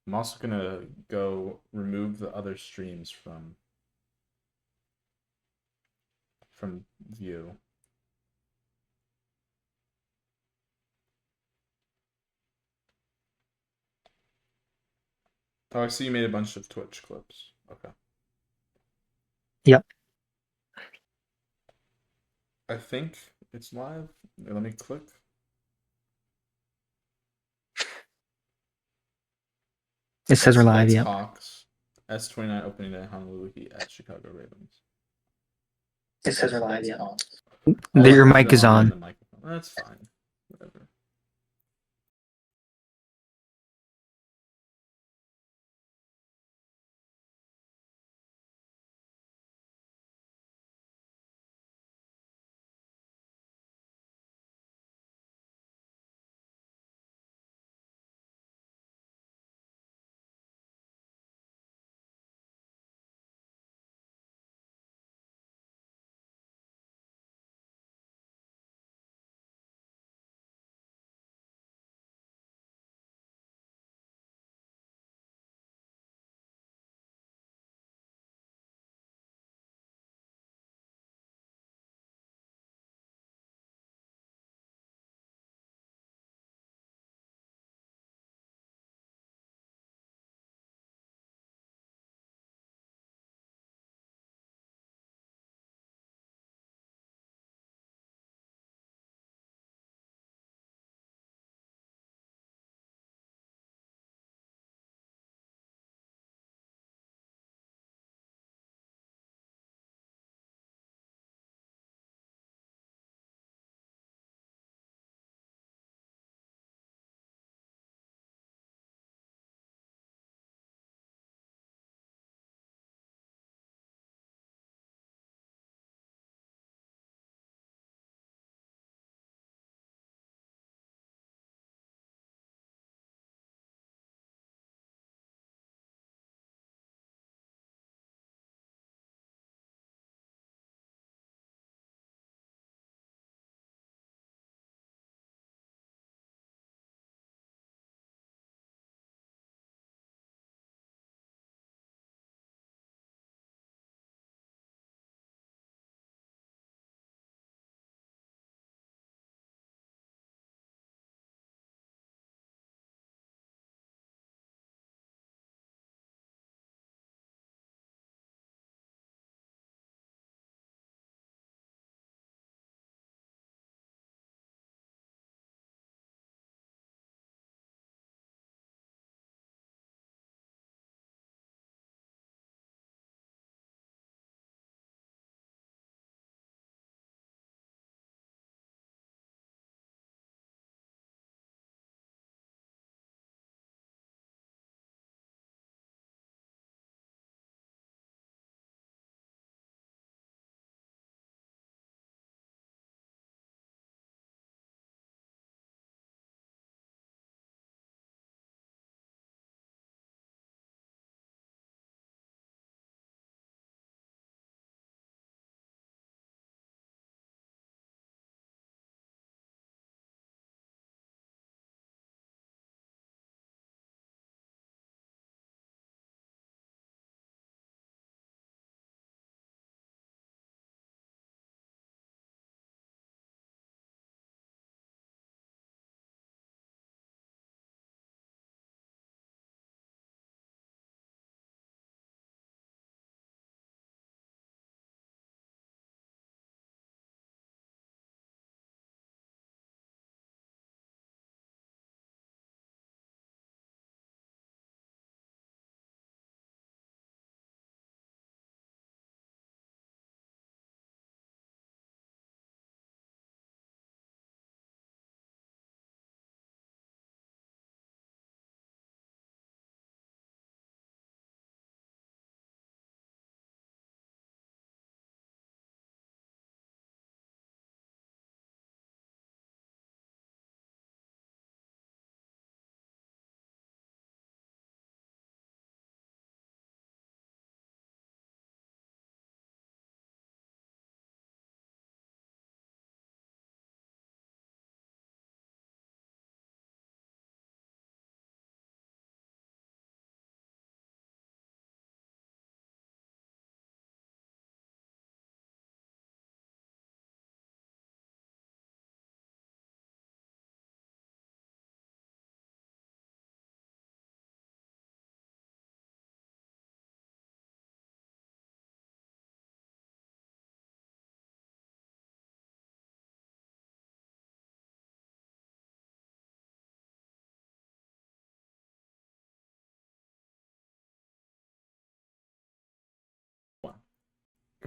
I'm also gonna go remove the other streams from view. Oh, I see you made a bunch of Twitch clips. Okay. Yep. I think it's live. Let me click. It says we're live, yep. Hawks. S29 opening day Honolulu Heat at Chicago Ravens. It says we're live, yep. Okay. Your mic is on. That's fine. Whatever.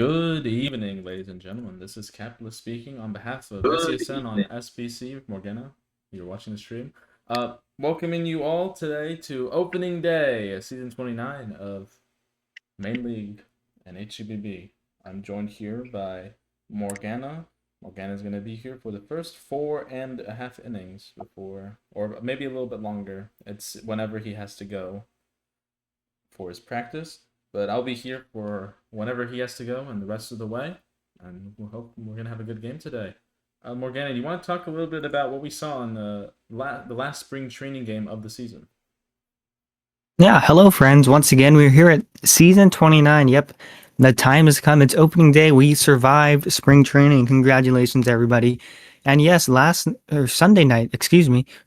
Good evening, ladies and gentlemen. This is Capitalist speaking on behalf of SESN on SBC Morgana. You're watching the stream. Welcoming you all today to opening day, season 29 of Main League and HCBB. I'm joined here by Morgana. Morgana's going to be here for the first 4.5 innings before, or maybe a little bit longer. It's whenever he has to go for his practice. But I'll be here for whenever he has to go and the rest of the way. And we'll hope we're going to have a good game today. Morgana, do you want to talk a little bit about what we saw in the last spring training game of the season? Yeah, hello friends. Once again, we're here at season 29. Yep, the time has come. It's opening day. We survived spring training. Congratulations, everybody. And yes, Sunday night,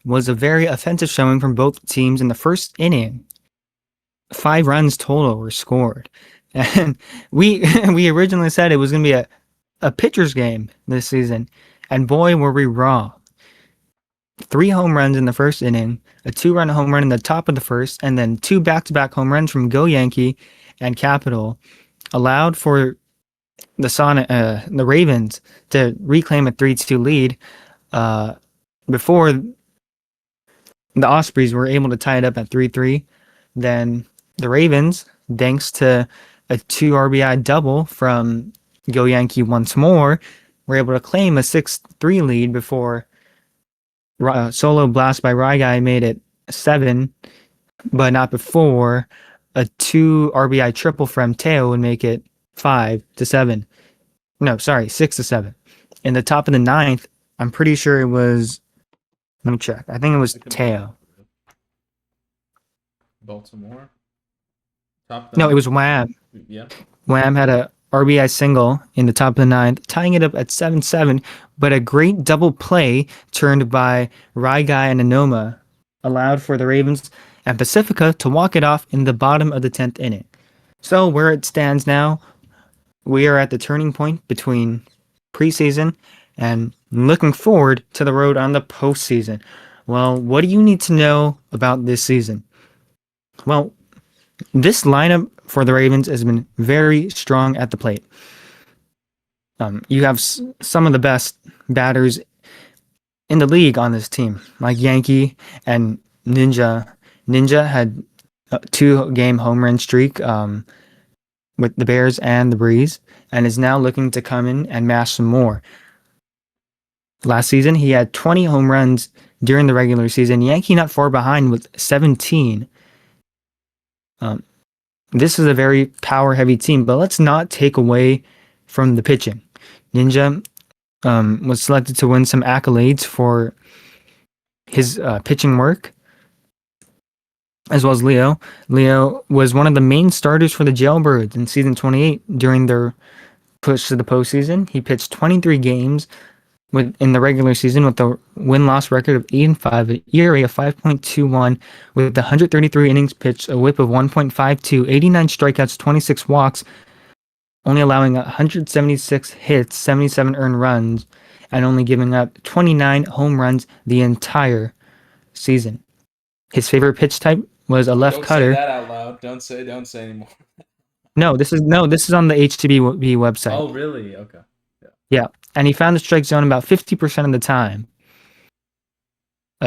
was a very offensive showing from both teams in the first inning. 5 runs total were scored. And we we originally said it was going to be a pitcher's game this season. And boy, were we wrong. 3 home runs in the first inning, a 2-run home run in the top of the first, and then 2 back-to-back home runs from Go Yankee and Capital allowed for the Ravens to reclaim a 3-2 lead before the Ospreys were able to tie it up at 3-3. Then the Ravens, thanks to a 2 RBI double from Go Yankee once more, were able to claim a 6-3 lead before solo blast by Rye Guy made it 7, but not before a 2 RBI triple from Teo would make it 5-7. No, sorry, 6-7. In the top of the 9th, I'm pretty sure it was. Let me check. I think it was Teo. Baltimore. No, it was Wham. Yeah. Wham had a RBI single in the top of the 9th, tying it up at 7-7, but a great double play turned by Rye Guy and Anoma allowed for the Ravens and Pacifica to walk it off in the bottom of the 10th inning. So where it stands now, we are at the turning point between preseason and looking forward to the road on the postseason. Well, what do you need to know about this season? Well, this lineup for the Ravens has been very strong at the plate. You have some of the best batters in the league on this team, like Yankee and Nxnjahh. Nxnjahh had a 2-game home run streak with the Bears and the Breeze, and is now looking to come in and mash some more. Last season, he had 20 home runs during the regular season. Yankee not far behind with 17. This is a very power-heavy team, but let's not take away from the pitching. Nxnjahh was selected to win some accolades for his pitching work, as well as Leo. Leo was one of the main starters for the Jailbirds in season 28 during their push to the postseason. He pitched 23 games in the regular season with a win-loss record of 8-5, an ERA of 5.21, with 133 innings pitched, a WHIP of 1.52, 89 strikeouts, 26 walks, only allowing 176 hits, 77 earned runs, and only giving up 29 home runs the entire season. His favorite pitch type was a left cutter. Don't say that out loud. Don't say anymore. No, this is on the HTB website. Oh, really? Okay. Yeah, and he found the strike zone about 50% of the time.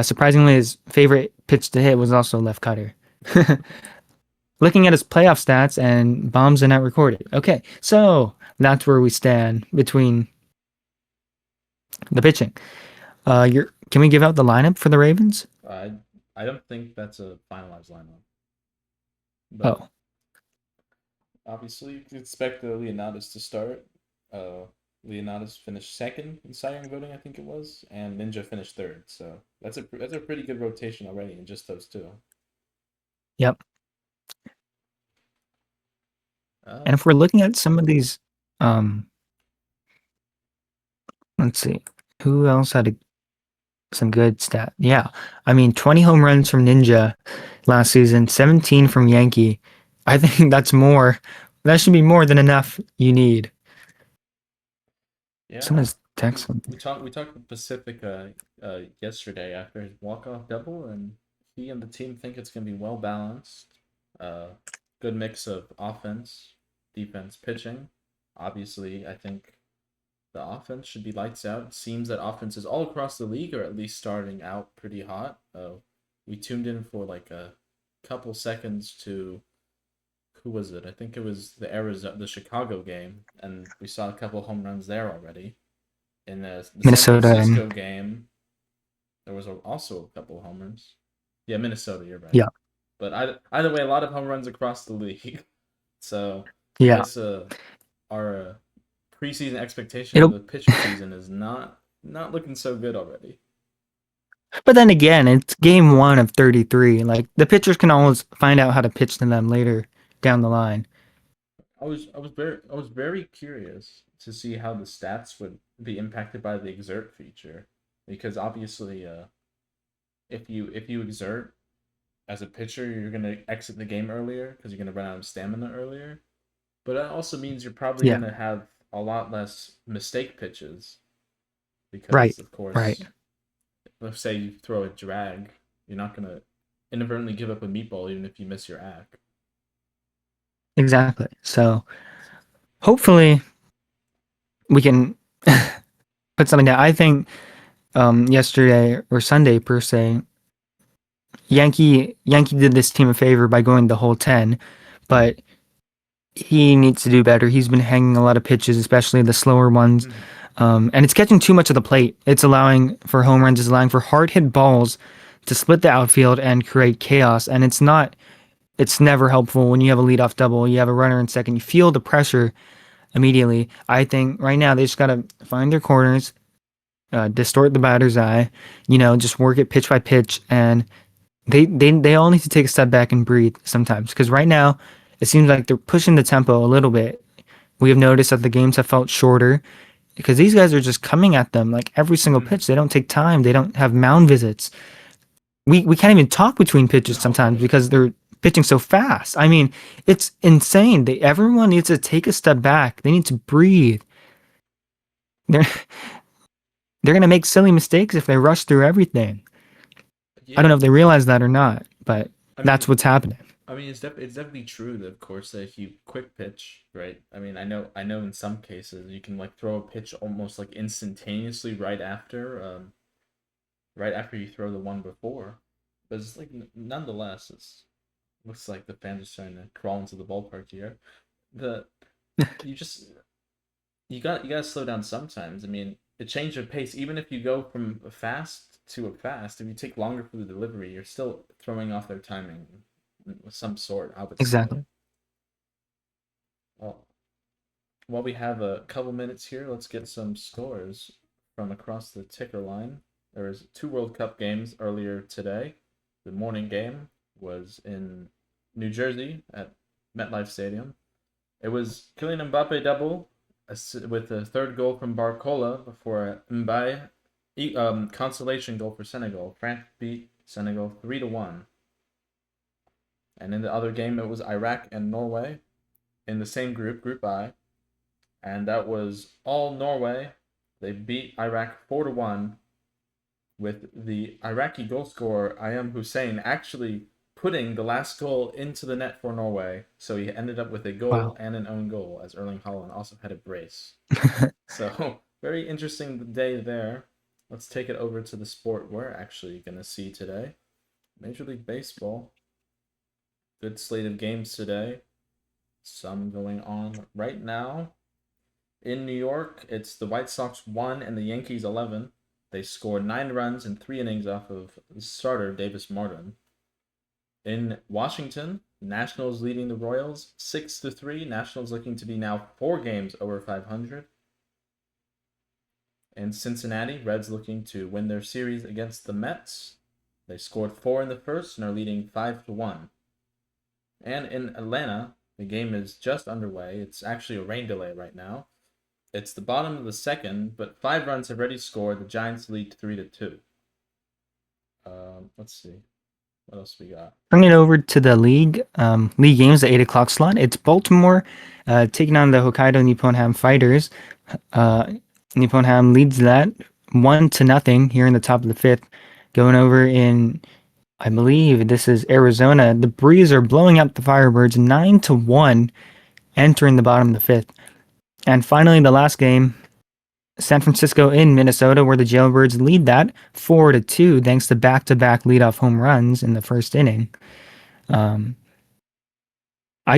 Surprisingly, his favorite pitch to hit was also left cutter. Looking at his playoff stats and bombs are not recorded. Okay, so that's where we stand between the pitching. Can we give out the lineup for the Ravens? I don't think that's a finalized lineup. But obviously, you expect Leonidas to start. Leonidas finished 2nd in Cy Young voting, I think it was, and Nxnjahh finished 3rd. So that's a pretty good rotation already in just those 2. Yep. And if we're looking at some of these, let's see, who else had some good stat? Yeah, I mean, 20 home runs from Nxnjahh last season, 17 from Yankee. I think that's more. That should be more than enough you need. Yeah. Someone's text. We talked with Pacifica yesterday after his walk-off double, and he and the team think it's going to be well balanced. Good mix of offense, defense, pitching. Obviously, I think the offense should be lights out. It seems that offenses all across the league are at least starting out pretty hot. We tuned in for like a couple seconds to who was it? I think it was the Chicago game, and we saw a couple home runs there already. In the San Minnesota and Francisco game, there was also a couple home runs. Yeah, Minnesota, you're right. yeah, But either way, a lot of home runs across the league. So I yeah. guess our preseason expectation of It'll the pitcher season is not looking so good already. But then again, it's game 1 of 33. Like the pitchers can always find out how to pitch to them later down the line. I was very curious to see how the stats would be impacted by the exert feature, because obviously, if you exert as a pitcher, you're gonna exit the game earlier because you're gonna run out of stamina earlier. But that also means you're probably Yeah, gonna have a lot less mistake pitches right, because, of right. course, let's say you throw a drag, you're not gonna inadvertently give up a meatball even if you miss your act. Exactly. So hopefully we can put something down. I think yesterday or Sunday per se, Yankee did this team a favor by going the whole 10, but he needs to do better. He's been hanging a lot of pitches, especially the slower ones. Mhm. And it's catching too much of the plate. It's allowing for home runs, it's allowing for hard hit balls to split the outfield and create chaos. And it's never helpful when you have a leadoff double, you have a runner in second, you feel the pressure immediately. I think right now they just got to find their corners, distort the batter's eye, just work it pitch by pitch. And they all need to take a step back and breathe sometimes. Because right now, it seems like they're pushing the tempo a little bit. We have noticed that the games have felt shorter because these guys are just coming at them like every single Mhm. pitch. They don't take time. They don't have mound visits. We can't even talk between pitches No. sometimes because they're pitching so fast. I mean, it's insane. Everyone needs to take a step back. They need to breathe. They're they're gonna make silly mistakes if they rush through everything. I don't Yeah, know if they realize that or not, but I that's mean, what's happening. it's definitely true that, of course, that if you quick pitch, right? I know in some cases you can like throw a pitch almost like instantaneously right after you throw the one before, but it's like nonetheless, it's looks like the fans are starting to crawl into the ballpark here. The you just you gotta slow down sometimes. I mean, a change of pace, even if you go from a fast to a fast, if you take longer for the delivery, you're still throwing off their timing of some sort, I would say. Exactly. Well, while we have a couple minutes here, let's get some scores from across the ticker line. There was two World Cup games earlier today. The morning game was in New Jersey at MetLife Stadium. It was Kylian Mbappe double with a third goal from Barcola before a Mbaye consolation goal for Senegal. France beat Senegal 3-1. And in the other game, it was Iraq and Norway in the same group, Group I, and that was all Norway. They beat Iraq 4-1, with the Iraqi goal scorer Ayam Hussein actually putting the last goal into the net for Norway. So he ended up with a goal Wow. and an own goal, as Erling Haaland also had a brace. So very interesting day there. Let's take it over to the sport we're actually gonna see today. Major League Baseball. Good slate of games today. Some going on right now. In New York, it's the White Sox 1 and the Yankees 11. They scored 9 runs in 3 innings off of the starter Davis Martin. In Washington, Nationals leading the Royals 6-3. Nationals looking to be now 4 games over 500. In Cincinnati, Reds looking to win their series against the Mets. They scored 4 in the first and are leading 5-1. And in Atlanta, the game is just underway. It's actually a rain delay right now. It's the bottom of the second, but 5 runs have already scored. The Giants lead 3-2. Let's see. What else we got? Turning it over to the league games, the 8 o'clock slot. It's Baltimore taking on the Hokkaido Nipponham Fighters. Nipponham leads that 1-0 here in the top of the fifth. Going over in, I believe this is Arizona. The Breeze are blowing out the Firebirds 9-1, entering the bottom of the fifth. And finally, the last game, San Francisco in Minnesota, where the Jailbirds lead that 4-2, thanks to back-to-back leadoff home runs in the first inning. I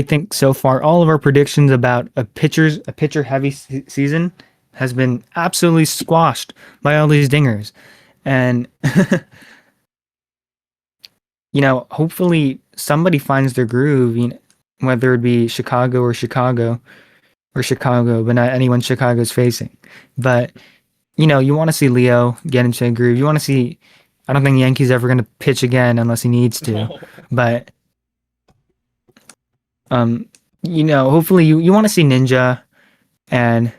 think so far all of our predictions about a pitcher heavy season has been absolutely squashed by all these dingers, and hopefully somebody finds their groove. Whether it be Chicago, but not anyone Chicago's facing. But you want to see Leo get into a groove. You want to see. I don't think Yankees ever going to pitch again unless he needs to. No. But hopefully you want to see Ninja and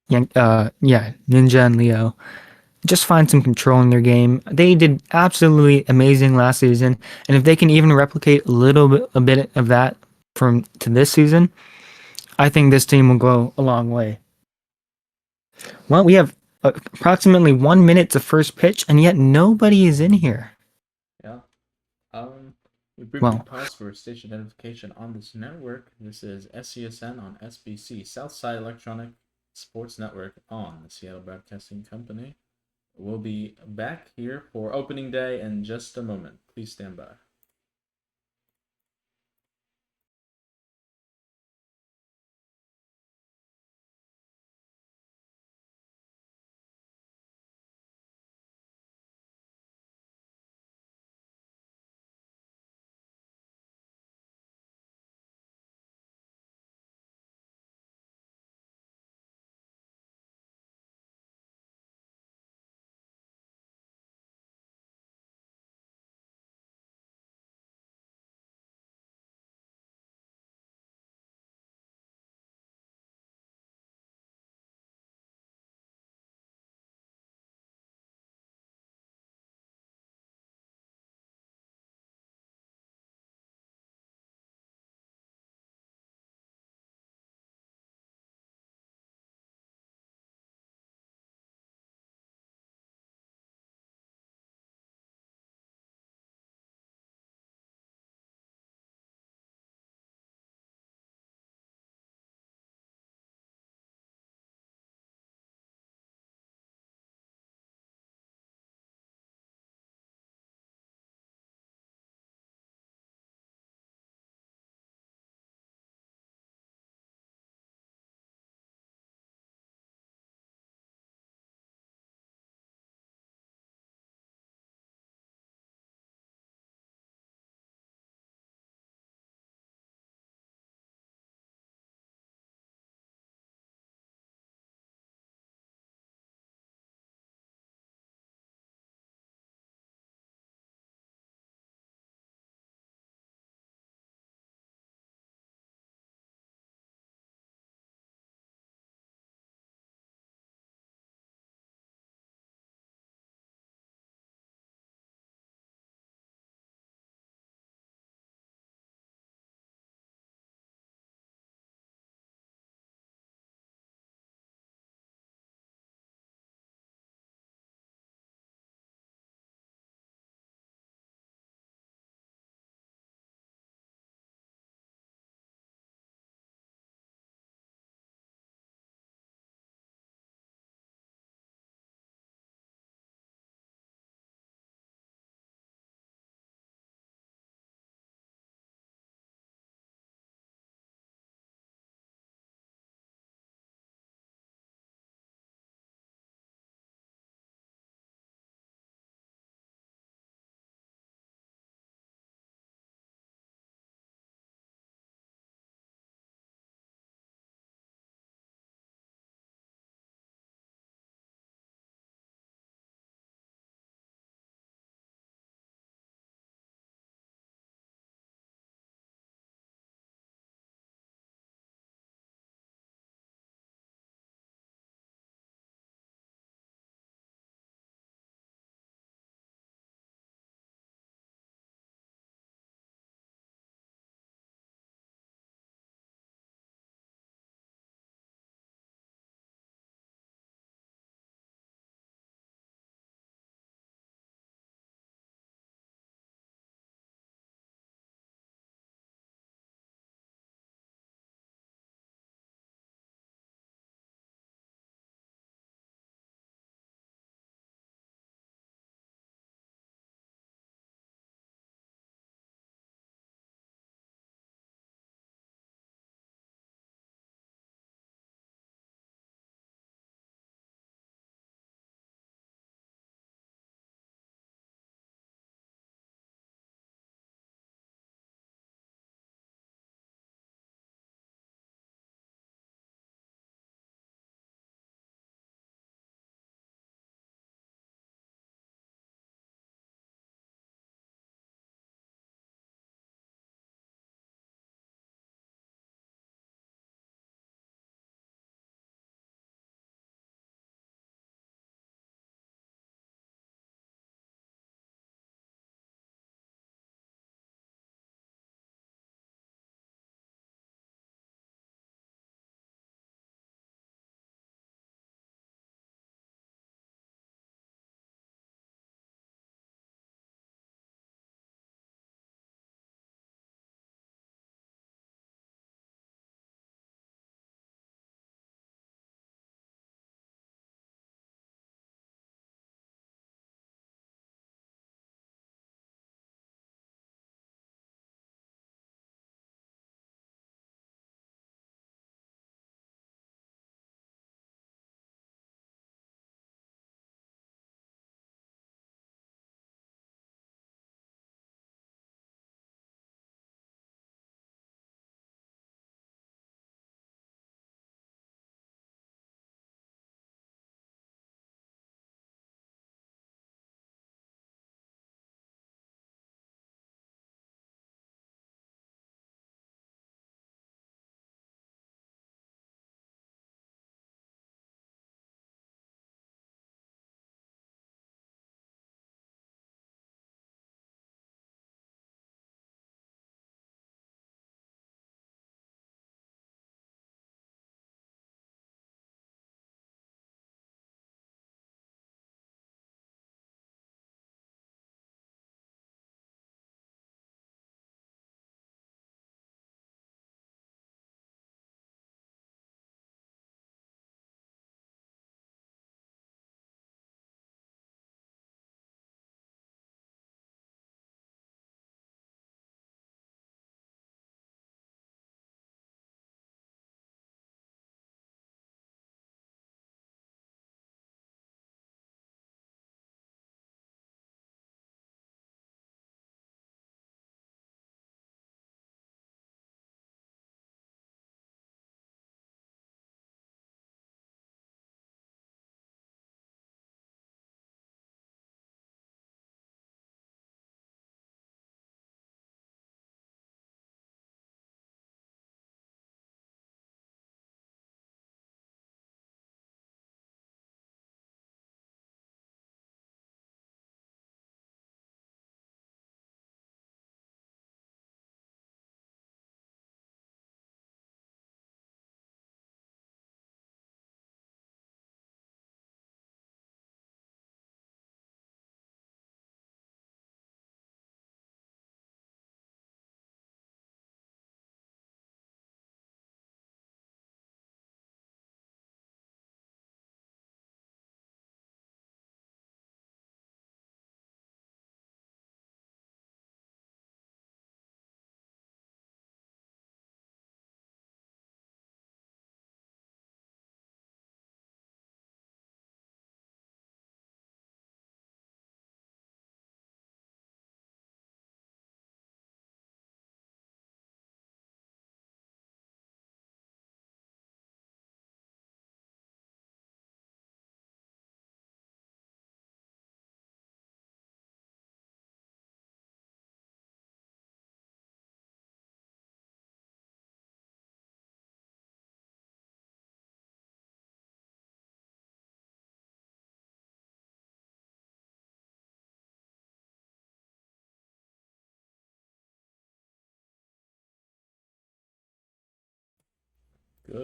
Ninja and Leo just find some control in their game. They did absolutely amazing last season, and if they can even replicate a bit of that to this season, I think this team will go a long way. Well, we have approximately 1 minute to first pitch, and yet nobody is in here. Yeah. We briefly pause for station identification on this network. This is SCSN on SBC, Southside Electronic Sports Network on the Seattle Broadcasting Company. We'll be back here for opening day in just a moment. Please stand by.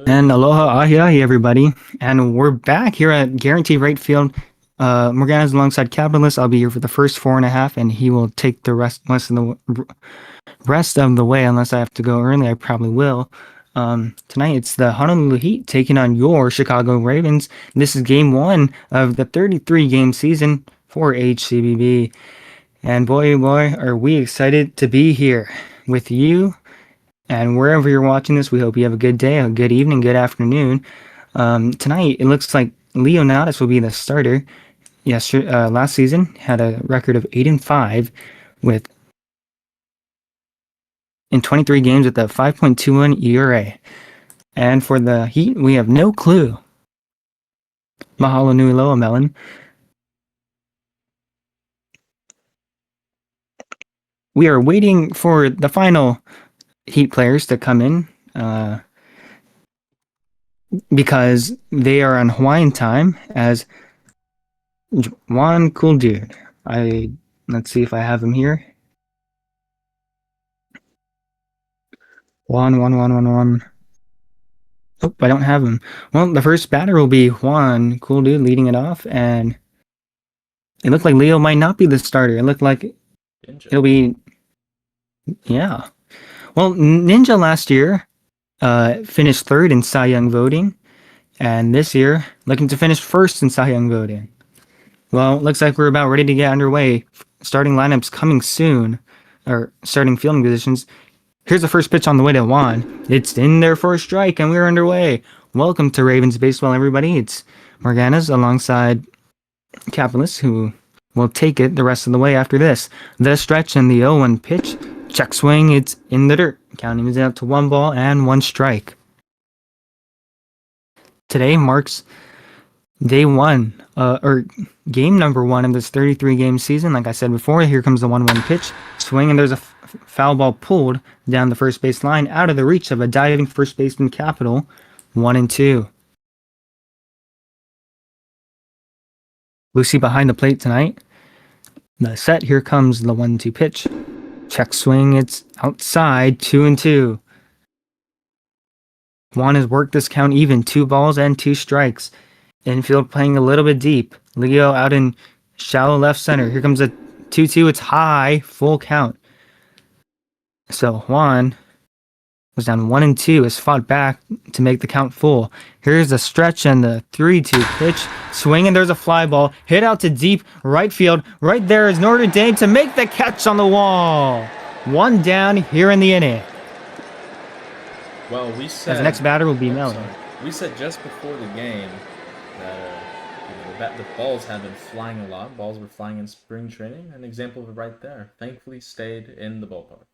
And aloha ahi ahi, everybody. And we're back here at Guaranteed Rate Field. Morgana's alongside Capitalist. I'll be here for the first 4.5, and he will take the rest of the way, unless I have to go early. I probably will. Tonight it's the Honolulu Heat taking on your Chicago Ravens. This is game 1 of the 33-game season for HCBB. And boy, oh boy, are we excited to be here with you. And wherever you're watching this, we hope you have a good day, a good evening, good afternoon. Tonight, it looks like Leonidas will be the starter. Last season had a record of 8-5 in 23 games with a 5.21 ERA. And for the Heat, we have no clue. Mahalo nui loa, Melon. We are waiting for the final Heat players to come in because they are on Hawaiian time as Hon Chr. Let's see if I have him here. Hon. Oh, I don't have him. Well, the first batter will be Hon Chr leading it off, and it looked like Leo might not be the starter. It looked like it'll be, yeah. Well, Ninja last year finished 3rd in Cy Young voting, and this year looking to finish 1st in Cy Young voting. Well, looks like we're about ready to get underway. Starting lineups coming soon, or starting fielding positions. Here's the first pitch on the way to Juan. It's in there for a strike, and we're underway. Welcome to Ravens Baseball, everybody. It's Morgana's alongside Capitalist, who will take it the rest of the way after this. The stretch and the 0-1 pitch. Check swing, it's in the dirt. Counting is out to 1 ball and 1 strike. Today marks day 1, or game number 1 of this 33-game season. Like I said before, here comes the 1-1 pitch. Swing, and there's a foul ball pulled down the first base line out of the reach of a diving first baseman Capital. 1-2. Lucy behind the plate tonight. The set, here comes the 1-2 pitch. Check swing, it's outside, 2-2. Juan has worked this count even, 2 balls and 2 strikes. Infield playing a little bit deep. Leo out in shallow left center. Here comes a 2-2, it's high, full count. So Juan was down 1-2, has fought back to make the count full. Here's the stretch and the 3-2 pitch. Swing, and there's a fly ball. Hit out to deep right field. Right there is Notre Dame to make the catch on the wall. 1 down here in the inning. Well, we said... As the next batter will be Melon. We said just before the game that the balls have been flying a lot. Balls were flying in spring training. An example of it right there. Thankfully stayed in the ballpark.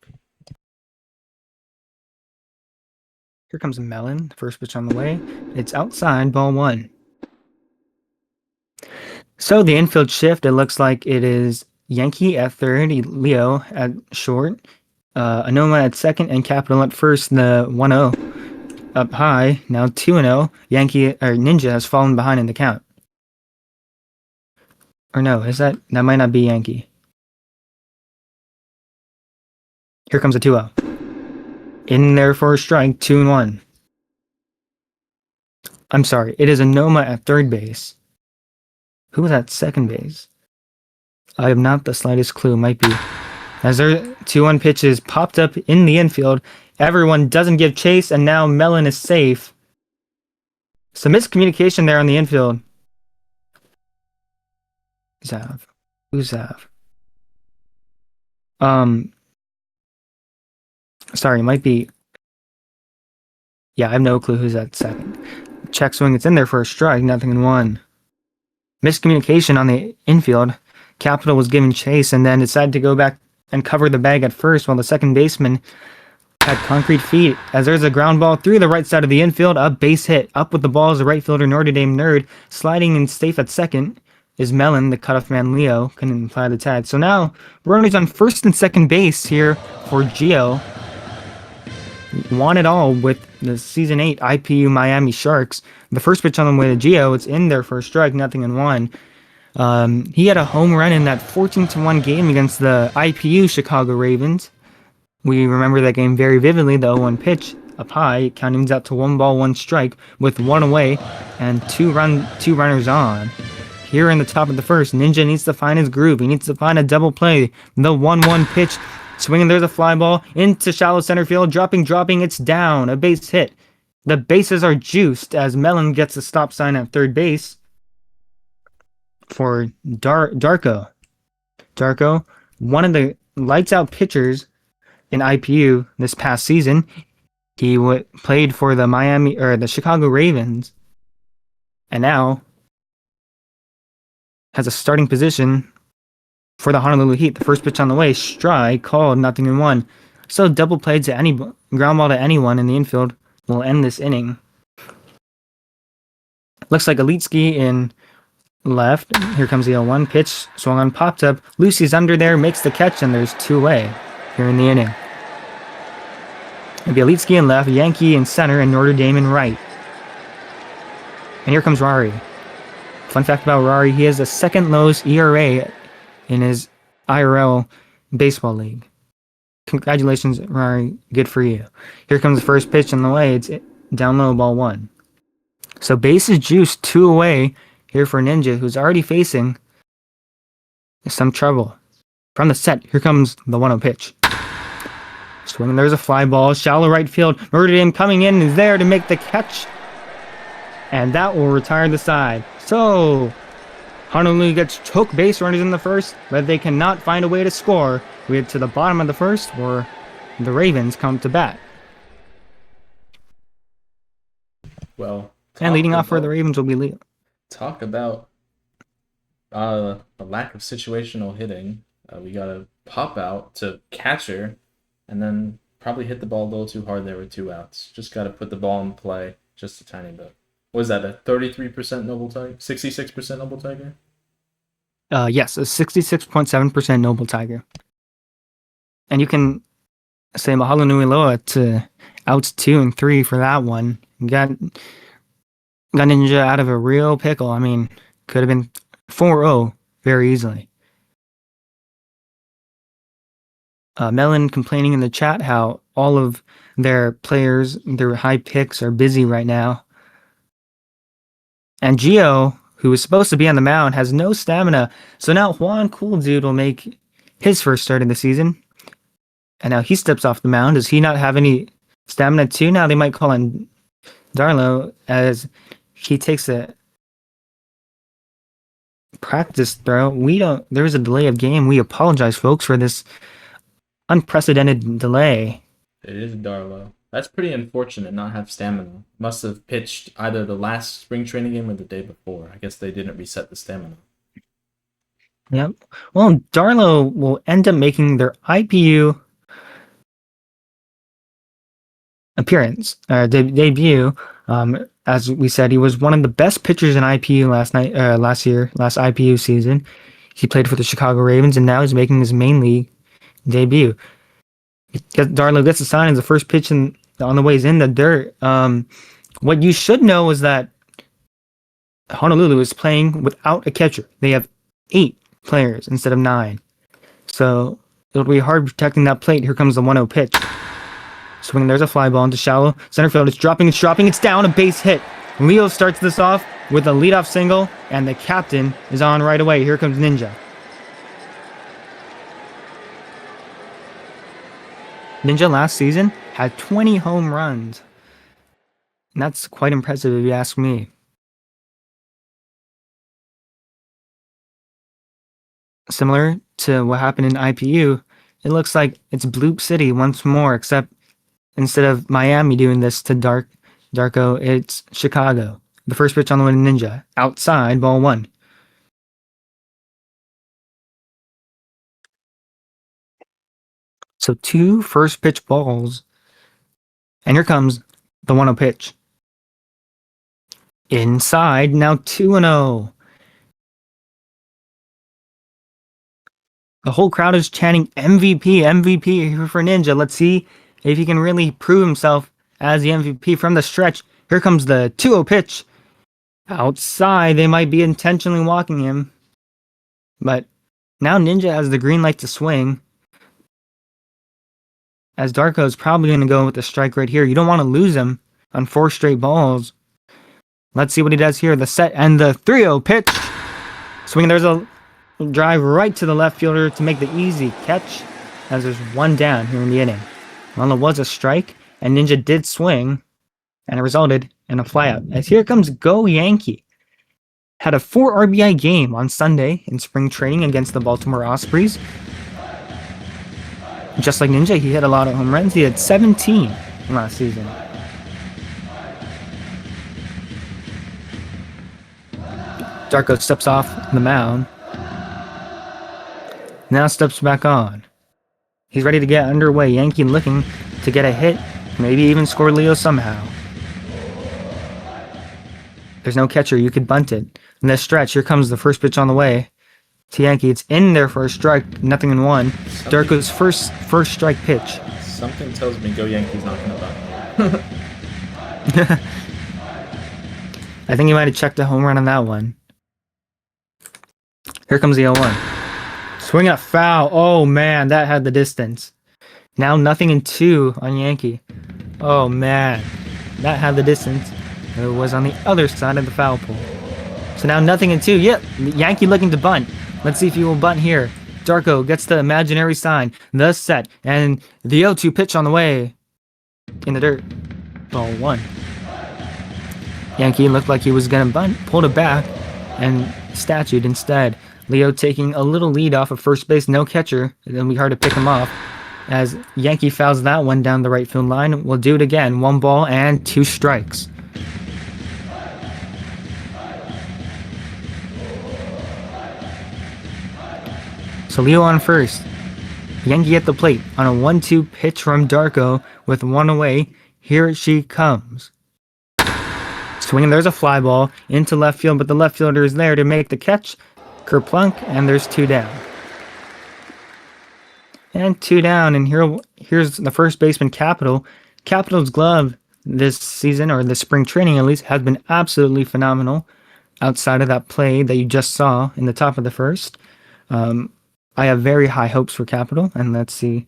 Here comes Melon, first pitch on the way. It's outside, ball 1. So the infield shift, it looks like it is Yankee at 3rd, Leo at short, Anoma at 2nd, and Capital at 1st. The 1-0 up high, now 2-0. Ninja has fallen behind in the count. Or no, that might not be Yankee. Here comes a 2-0. In there for a strike, 2-1. I'm sorry, it is Anoma at 3rd base. Who was at 2nd base? I have not the slightest clue, might be. As their 2-1 pitches popped up in the infield, everyone doesn't give chase, and now Melon is safe. Some miscommunication there on the infield. Zav. Who's Zav? Sorry, it might be... Yeah, I have no clue who's at 2nd. Check swing, it's in there for a strike, 0-1. Miscommunication on the infield. Capital was giving chase and then decided to go back and cover the bag at first while the second baseman had concrete feet. As there's a ground ball through the right side of the infield, a base hit. Up with the ball is the right fielder Notre Dame Nerd. Sliding in safe at 2nd is Melon. The cutoff man Leo couldn't apply the tag. So now runners on 1st and 2nd base here for Gio. Won it all with the Season 8 IPU Miami Sharks. The first pitch on the way to Gio, it's in there for a strike, 0-1. He had a home run in that 14-1 game against the IPU Chicago Ravens. We remember that game very vividly, the 0-1 pitch. up high, counting things out to 1-1 with 1 away and two runners on. Here in the top of the first, Ninja needs to find his groove. He needs to find a double play. The 1-1 pitch, swinging, there's a fly ball into shallow center field, dropping, it's down, a base hit. The bases are juiced as Melon gets a stop sign at third base for Darko. Darko, one of the lights out pitchers in IPU this past season. He played for the Chicago Ravens, and now has a starting position for the Honolulu Heat. The first pitch on the way, strike called, 0-1. So double play to any ground ball to anyone in the infield will end this inning. Looks like Elitski in left. Here comes the 0-1 pitch, swung on, popped up. Lucy's under there, makes the catch, and there's 2 away here in the inning. It'll be Elitski in left, Yankee in center, and Notre Dame in right. And here comes Rari. Fun fact about Rari, he has the second lowest ERA in his IRL baseball league. Congratulations, Rari. Good for you. Here comes the first pitch on the way. It's down low, ball 1. So bases juiced, 2 away here for Ninja, who's already facing some trouble. From the set, here comes the 1-0 pitch. Swinging, there's a fly ball, shallow right field. Notre Dame coming in is there to make the catch. And that will retire the side. So, Honolulu gets choke base runners in the first, but they cannot find a way to score. We get to the bottom of the first, where the Ravens come to bat. Well, and leading off for the Ravens will be Leo. Talk about a lack of situational hitting. We got a pop out to catcher, and then probably hit the ball a little too hard there with 2 outs. Just got to put the ball in play just a tiny bit. Was that a 33% Noble Tiger? 66% Noble Tiger? Yes, a 66.7% Noble Tiger. And you can say mahalo nui loa to outs 2 and 3 for that one. Got Ninja out of a real pickle. I mean, could have been 4-0 very easily. Melon complaining in the chat how all of their players, their high picks, are busy right now. And Gio, who was supposed to be on the mound, has no stamina. So now Juan Cool Dude will make his first start of the season. And now he steps off the mound. Does he not have any stamina too? Now they might call on Darlo as he takes a practice throw. There was a delay of game. We apologize, folks, for this unprecedented delay. It is Darlo. That's pretty unfortunate, not have stamina. Must have pitched either the last spring training game or the day before. I guess they didn't reset the stamina. Yep. Well, Darlo will end up making their IPU appearance, debut. As we said, he was one of the best pitchers in IPU last IPU season. He played for the Chicago Ravens, and now he's making his main league debut. Darlo gets the sign as the first pitch on the ways in the dirt. What you should know is that Honolulu is playing without a catcher. They have 8 players instead of 9. So it'll be hard protecting that plate. Here comes the 1-0 pitch. Swinging, there's a fly ball into shallow center field. It's dropping, it's down, a base hit. Leo starts this off with a leadoff single, and the captain is on right away. Here comes Ninja. Ninja last season had 20 home runs. And that's quite impressive if you ask me. Similar to what happened in IPU, it looks like it's Bloop City once more, except instead of Miami doing this to Darko, it's Chicago. The first pitch on the way to Ninja. Outside, ball 1. So 2 first pitch balls. And here comes the 1-0 pitch. Inside, now 2-0. The whole crowd is chanting MVP, MVP here for Ninja. Let's see if he can really prove himself as the MVP from the stretch. Here comes the 2-0 pitch. Outside, they might be intentionally walking him. But now Ninja has the green light to swing. as Darko's probably going to go with the strike right here. You don't want to lose him on 4 straight balls. Let's see what he does here. The set and the 3-0 pitch. Swing. There's a drive right to the left fielder to make the easy catch, as there's 1 down here in the inning. Well, it was a strike, and Ninja did swing, and it resulted in a flyout. As here comes Go Yankee. Had a 4 RBI game on Sunday in spring training against the Baltimore Ospreys. Just like Ninja, he hit a lot of home runs. He had 17 last season. Darko steps off the mound. Now steps back on. He's ready to get underway. Yankee looking to get a hit, maybe even score Leo somehow. There's no catcher. You could bunt it. In this stretch, here comes the first pitch on the way to Yankee. It's in there for a strike, 0-1. Darko's first strike pitch. Something tells me Go Yankees not going to bunt. I think he might have checked a home run on that one. Here comes the 0-1. Swing at foul. Oh man, that had the distance. Now 0-2 on Yankee. Oh man, that had the distance. It was on the other side of the foul pole. So now 0-2. Yep, Yankee looking to bunt. Let's see if he will bunt here. Darko gets the imaginary sign, the set, and the 0-2 pitch on the way. In the dirt. Ball 1. Yankee looked like he was going to bunt, pulled it back, and statued instead. Leo taking a little lead off of first base, no catcher. It'll be hard to pick him off. As Yankee fouls that one down the right field line. We'll do it again. 1 ball and 2 strikes. So Leo on first. Yankee at the plate on a 1-2 pitch from Darko with 1 away. Here she comes. Swinging, there's a fly ball into left field, but the left fielder is there to make the catch. Kerplunk, and there's 2 down. And 2 down, and here's the first baseman, Capital. Capital's glove this season, or this spring training at least, has been absolutely phenomenal outside of that play that you just saw in the top of the first. I have very high hopes for Capital, and let's see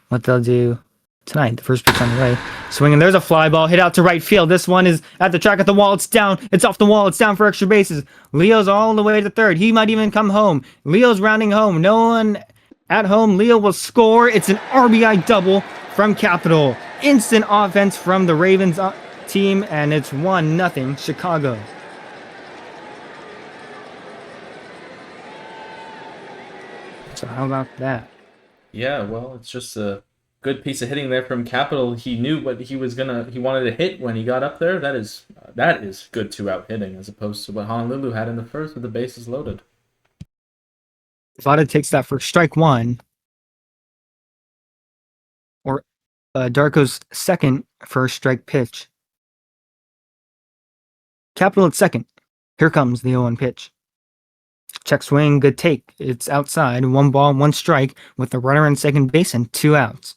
what they'll do tonight. The first pitch on the way. Swinging, there's a fly ball hit out to right field. This one is at the track at the wall. It's down. It's off the wall. It's down for extra bases. Leo's all the way to third. He might even come home. Leo's rounding home. No one at home. Leo will score. It's an RBI double from Capital. Instant offense from the Ravens team, and it's 1-0 Chicago. So how about that? Yeah, well, it's just a good piece of hitting there from Capital. He knew what he wanted to hit when he got up there. That is good 2-out hitting as opposed to what Honolulu had in the first with the bases loaded. Vada takes that for strike 1. Or Darko's second first strike pitch. Capital at second. Here comes the 0-1 pitch. Check swing, good take. It's outside. 1 ball, 1 strike with the runner on second base and 2 outs.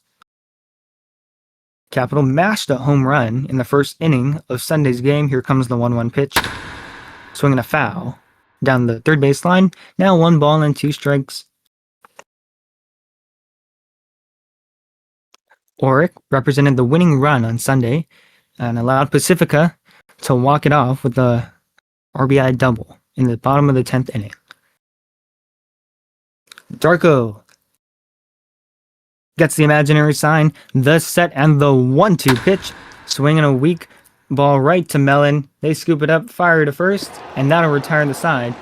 Capital mashed a home run in the first inning of Sunday's game. Here comes the 1-1 pitch. Swinging a foul down the third baseline. Now 1 ball and 2 strikes. Oric represented the winning run on Sunday and allowed Pacifica to walk it off with the RBI double in the bottom of the 10th inning. Darko gets the imaginary sign, the set, and the 1-2 pitch. Swinging a weak ball right to Mellon. They scoop it up, fire to first, and that'll retire the side.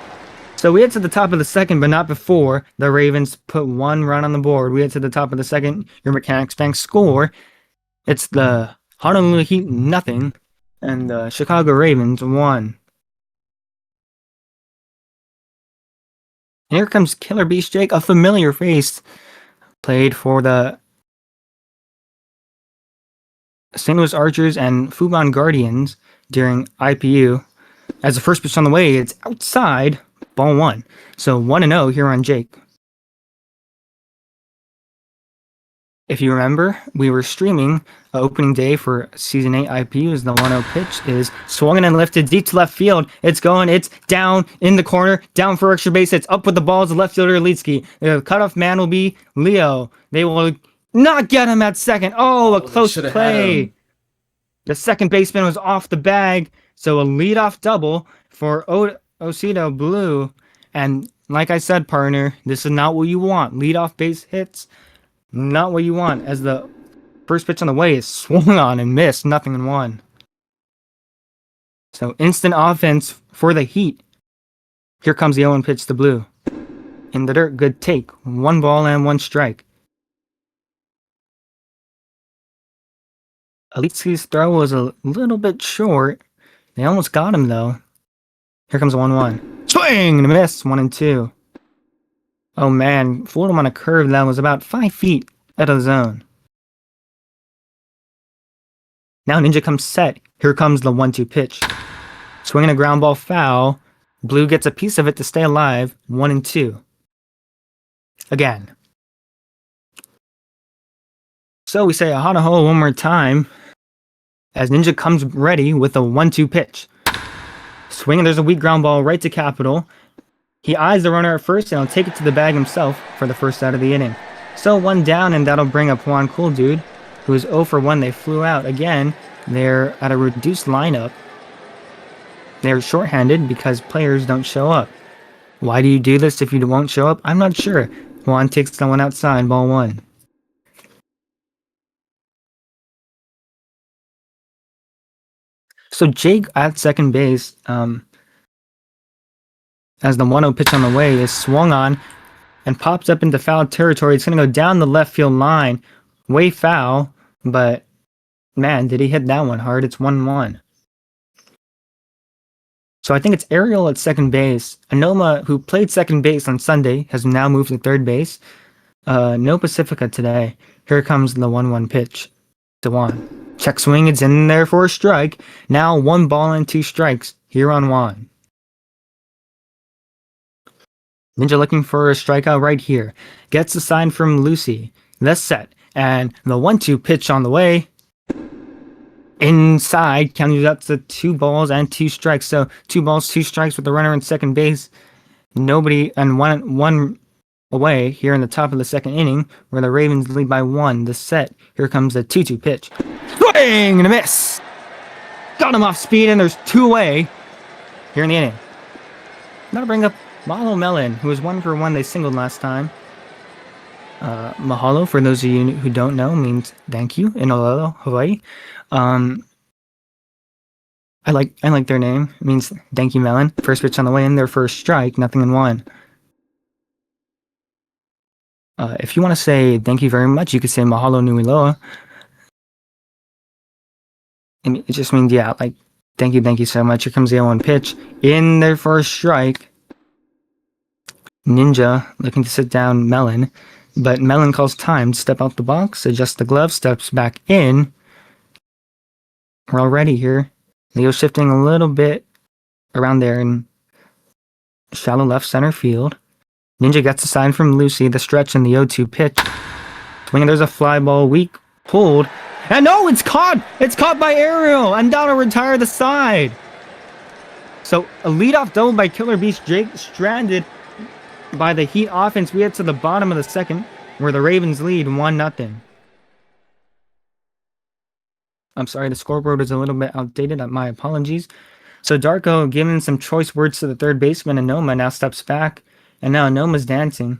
So we head to the top of the second, but not before the Ravens put 1 run on the board. We head to the top of the second. Your Mechanics Bank score. It's the Honolulu Heat 0 and the Chicago Ravens 1. And here comes Killer Beast Jake, a familiar face. Played for the St. Louis Archers and Fubon Guardians during IPU. As the first pitch on the way, it's outside, ball 1. So 1-0 here on Jake. If you remember, we were streaming opening day for Season 8 IPUs. The 1-0 pitch is swung and lifted deep to left field. It's going, it's down in the corner, down for extra base. It's up with the balls, the left fielder, Leetsky. The cutoff man will be Leo. They will not get him at second. Oh, a they close should've had play. him. The second baseman was off the bag, so a leadoff double for Osito Blue. And like I said, partner, this is not what you want. Leadoff base hits, not what you want. As the first pitch on the way is swung on and missed, nothing in one. So instant offense for the Heat. Here comes the 0-1 pitch to Blue. In the dirt, good take. 1 ball and 1 strike. Alitsky's throw was a little bit short. They almost got him though. Here comes a 1-1. Swing and a miss. 1-2. Oh man, fooled him on a curve that was about 5 feet out of the zone. Now Ninja comes set. Here comes the 1-2 pitch. Swinging a ground ball foul. Blue gets a piece of it to stay alive. 1-2. Again. So we say a hot hole one more time. As Ninja comes ready with a 1-2 pitch. Swinging, there's a weak ground ball right to Capital. He eyes the runner at first and he'll take it to the bag himself for the first out of the inning. So 1 down, and that'll bring up Juan Cool Dude, who is 0 for 1. They flew out again. They're at a reduced lineup. They're shorthanded because players don't show up. Why do you do this if you won't show up? I'm not sure. Juan takes someone outside, ball 1. So Jake at second base, as the 1-0 pitch on the way is swung on and pops up into foul territory. It's going to go down the left field line. Way foul, but man, did he hit that one hard. It's 1-1. So I think it's Ariel at second base. Anoma, who played second base on Sunday, has now moved to third base. No Pacifica today. Here comes the 1-1 pitch to Juan. Check swing, it's in there for a strike. Now 1 ball and 2 strikes here on Juan. Ninja looking for a strikeout right here. Gets a sign from Lucy. That's set. And the 1-2 pitch on the way. Inside, counting up to 2 balls and 2 strikes. So 2 balls, 2 strikes with the runner in second base. Nobody, and one away here in the top of the second inning, where the Ravens lead by 1. The set. Here comes the 2-2 pitch. Swing and a miss. Got him off speed, and there's 2 away here in the inning. That'll bring up Mahalo Melon, who was 1 for 1. They singled last time. Mahalo, for those of you who don't know, means thank you in Olelo, Hawaii. I like their name. It means thank you, Melon. First pitch on the way in, their first strike, nothing in 1. If you want to say thank you very much, you could say Mahalo Nui Loa. It just means, yeah, like, thank you so much. Here comes the 0-1 pitch. In their first strike. Ninja looking to sit down Melon, but Melon calls time to step out the box, adjusts the glove, steps back in. We're all ready here. Leo shifting a little bit around there in shallow left center field. Ninja gets a sign from Lucy, the stretch and the 0-2 pitch. Swinging, there's a fly ball, weak, pulled. And no, it's caught! It's caught by Ariel, and that'll retire the side. So a leadoff double by Killer Beast Jake, stranded by the Heat offense. We get to the bottom of the second, where the Ravens lead 1-0. I'm sorry, the scoreboard is a little bit outdated. My apologies. So Darko giving some choice words to the third baseman, Anoma now steps back, and now Anoma's dancing.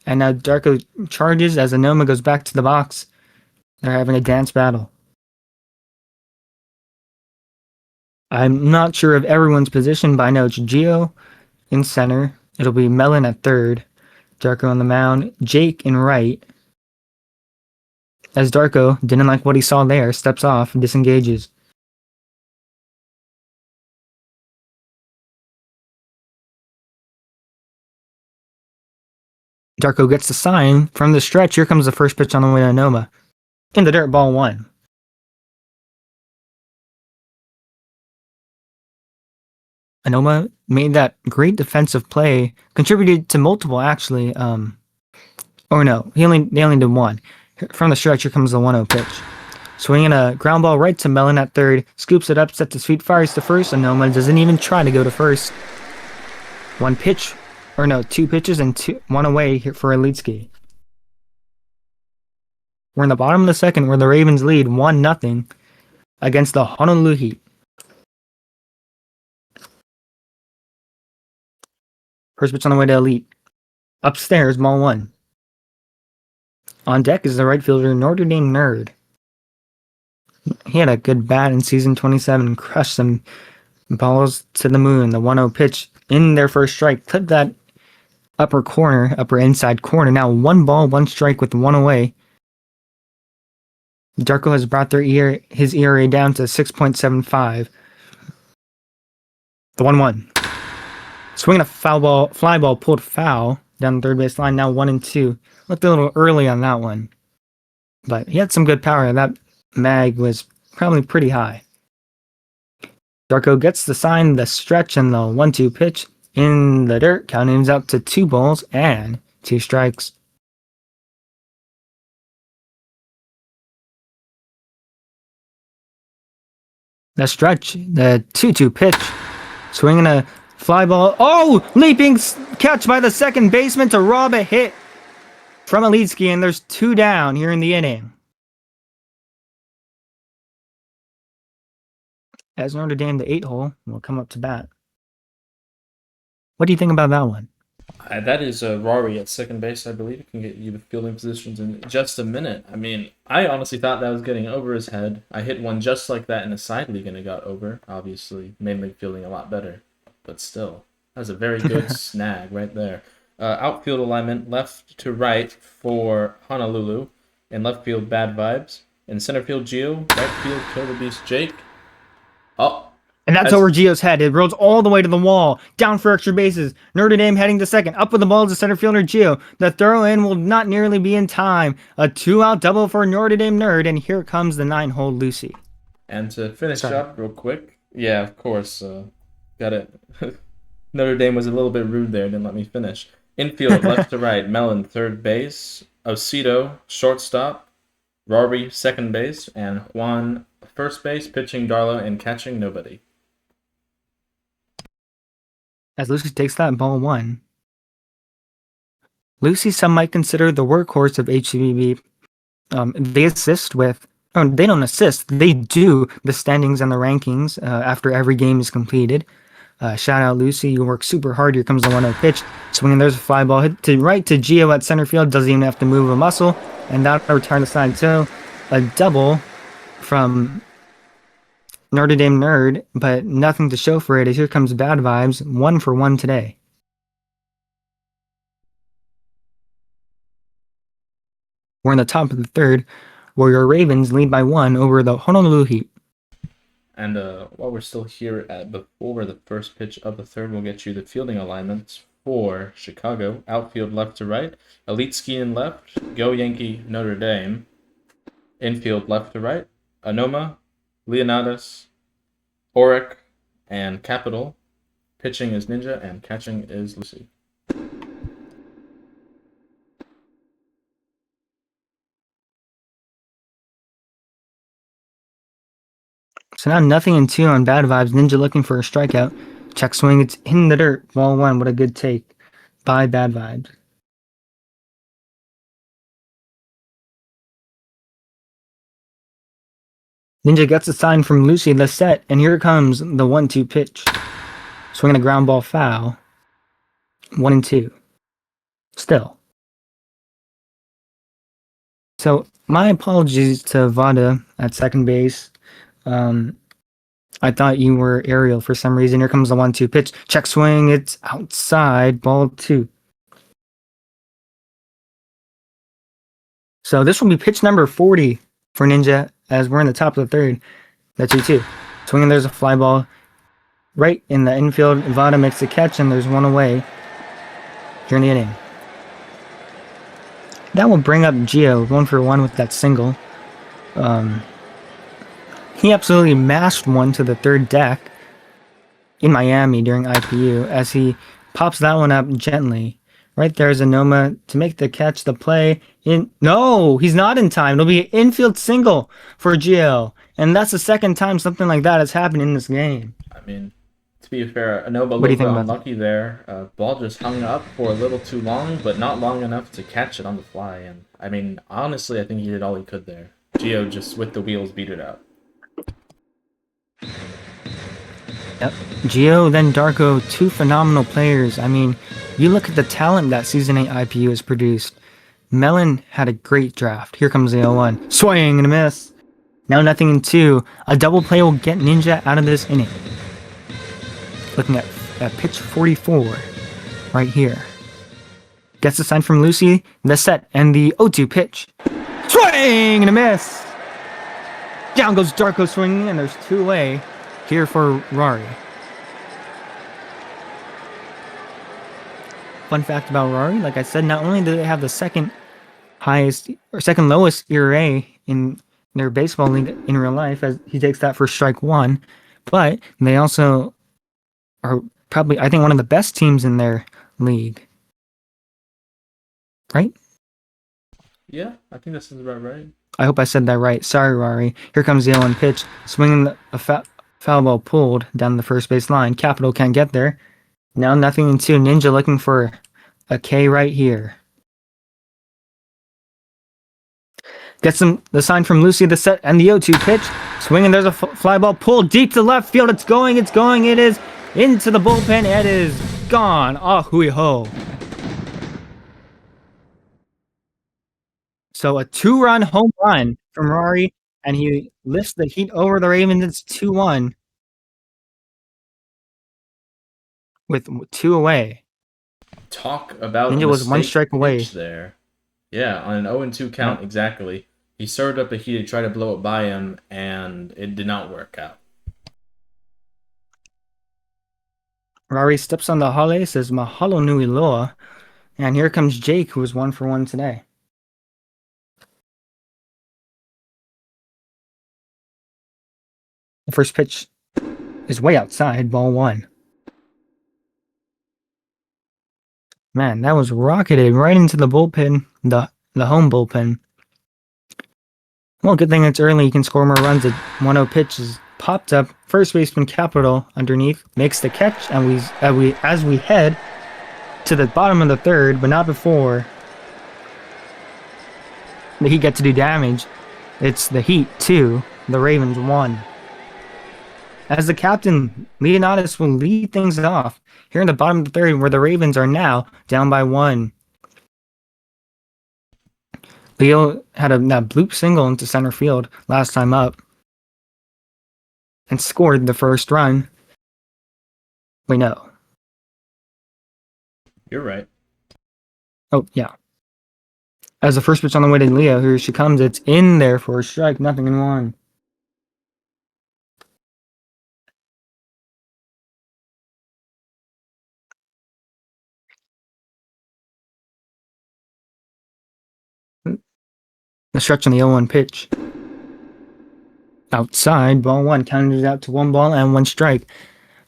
And now Darko charges as Anoma goes back to the box. They're having a dance battle. I'm not sure of everyone's position, but I know it's Gio in center. It'll be Melon at third. Darko on the mound. Jake in right. As Darko didn't like what he saw there, steps off and disengages. Darko gets the sign from the stretch. Here comes the first pitch on the way to Anoma. In the dirt, ball 1. Anoma made that great defensive play, contributed to multiple actually. Or no, they only did 1. From the stretch, here comes the 1-0 pitch. Swinging a ground ball right to Melon at third, scoops it up, sets his feet, fires to first. Anoma doesn't even try to go to first. 2 pitches and 1 away here for Alitsky. We're in the bottom of the second where the Ravens lead 1-0 against the Honolulu Heat. First pitch on the way to Elite. Upstairs, ball 1. On deck is the right fielder, Notre Dame Nerd. He had a good bat in season 27, crushed some balls to the moon. The 1-0 pitch in their first strike, clipped that upper inside corner. Now 1 ball, 1 strike with 1 away. Darko has brought his ERA down to 6.75. The 1-1. Swinging a fly ball pulled foul down the third base line. Now 1-2. Looked a little early on that one, but he had some good power. That mag was probably pretty high. Darko gets the sign, the stretch, and the 1-2 pitch in the dirt. Counting him out to 2 balls and 2 strikes. The stretch, the 2-2 pitch, swinging a fly ball. Oh, leaping catch by the second baseman to rob a hit from Elitsky, and there's 2 down here in the inning. As Notre Dame, the 8-hole will come up to bat. What do you think about that one? That is Rory at second base, I believe. It can get you the fielding positions in just a minute. I mean, I honestly thought that was getting over his head. I hit one just like that in a side league and it got over. Obviously, mainly fielding a lot better. But still, that's a very good snag right there. Outfield alignment, left to right for Honolulu. In left field, Bad Vibes. In center field, Gio. Right field, Kill the Beast, Jake. Oh. And that's over Gio's head. It rolls all the way to the wall. Down for extra bases. Notre Dame heading to second. Up with the ball to center fielder Gio. The throw in will not nearly be in time. A 2-out double for Notre Dame Nerd. And here comes the 9-hole Lucy. And to finish up real quick. Yeah, of course. Got it. Notre Dame was a little bit rude there. Didn't let me finish. Infield, left to right. Mellon, third base. Osito, shortstop. Rory, second base. And Juan, first base. Pitching Darlo and catching nobody. As Lucy takes that ball 1. Lucy, some might consider the workhorse of HCBB. They assist with... Oh, they don't assist. They do the standings and the rankings after every game is completed. Shout out, Lucy. You work super hard. Here comes the 1-0 pitch. Swinging, there's a fly ball hit to right to Gio at center field. Doesn't even have to move a muscle. And that'll return the side. So, a double from Notre Dame Nerd, but nothing to show for it. As here comes Bad Vibes, 1 for 1 today. We're in the top of the third, where your Ravens lead by 1 over the Honolulu Heat. And while we're still here before the first pitch of the third, we'll get you the fielding alignments for Chicago. Outfield left to right. Elite Skiing left. Go Yankee Notre Dame. Infield left to right. Anoma, Leonidas, Auric, and Capital. Pitching is Ninja, and catching is Lucy. So now 0-2 on Bad Vibes. Ninja looking for a strikeout. Check swing. It's in the dirt. Ball 1. What a good take by Bad Vibes. Ninja gets a sign from Lucy, the set, and here comes the 1-2 pitch. Swinging a ground ball foul. 1-2. Still. So, my apologies to Vada at second base. I thought you were Ariel for some reason. Here comes the 1-2 pitch. Check swing. It's outside. Ball 2. So this will be pitch number 40 for Ninja as we're in the top of the third. The 2-2. Swinging, there's a fly ball right in the infield. Vada makes the catch, and there's 1 away here in the inning. That will bring up Gio 1 for 1 with that single. He absolutely mashed one to the third deck in Miami during IPU as he pops that one up gently. Right there is Anoma to make the catch, the play. No, he's not in time. It'll be an infield single for Gio. And that's the second time something like that has happened in this game. I mean, to be fair, Anoma a little bit unlucky there. Ball just hung up for a little too long, but not long enough to catch it on the fly. And I mean, honestly, I think he did all he could there. Gio just with the wheels beat it out. Yep. Gio, then Darko, two phenomenal players. I mean, you look at the talent that Season 8 IPU has produced. Melon had a great draft. Here comes the 0-1. Swing and a miss. Now nothing in 2. A double play will get Ninja out of this inning. Looking at pitch 44 right here. Gets the sign from Lucy, the set, and the 0-2 pitch. Swing and a miss. Down goes Darko swinging, and there's 2 away here for Rory. Fun fact about Rory, like I said, not only do they have the second lowest ERA in their baseball league in real life, as he takes that for strike 1, but they also are probably, I think, one of the best teams in their league. Right? Yeah, I think this is about right. I hope I said that right. Sorry, Rory. Here comes the 0-1 pitch. Swinging a foul ball pulled down the first base line. Capital can't get there. Now nothing in 2. Ninja looking for a K right here. Gets the sign from Lucy, the set, and the 0-2 pitch. Swinging, there's a fly ball pulled deep to left field. It's going. It is into the bullpen. It is gone. Ah, hui ho. So a 2-run home run from Rory, and he lifts the Heat over the Ravens. It's 2-1 with 2 away. Talk about Ninja was 1 strike away there. Yeah, on an 0-2 count, exactly. He started up a Heat to try to blow it by him, and it did not work out. Rory steps on the hale, says mahalo nui loa, and here comes Jake, who was 1 for 1 today. The first pitch is way outside, ball 1. Man, that was rocketed right into the bullpen, the home bullpen. Well, good thing it's early. You can score more runs. A 1-0 pitch is popped up. First baseman Capital underneath makes the catch, and as we head to the bottom of the 3rd, but not before the Heat get to do damage. It's the Heat 2, the Ravens 1. As the captain, Leonidas will lead things off here in the bottom of the 3rd, where the Ravens are now down by 1. Leo had that bloop single into center field last time up and scored the first run. Wait, no. You're right. Oh, yeah. As the first pitch on the way to Leo, here she comes. It's in there for a strike, nothing in 1. The stretch on the 0-1 pitch. Outside, ball 1. Counted out to 1 ball and 1 strike.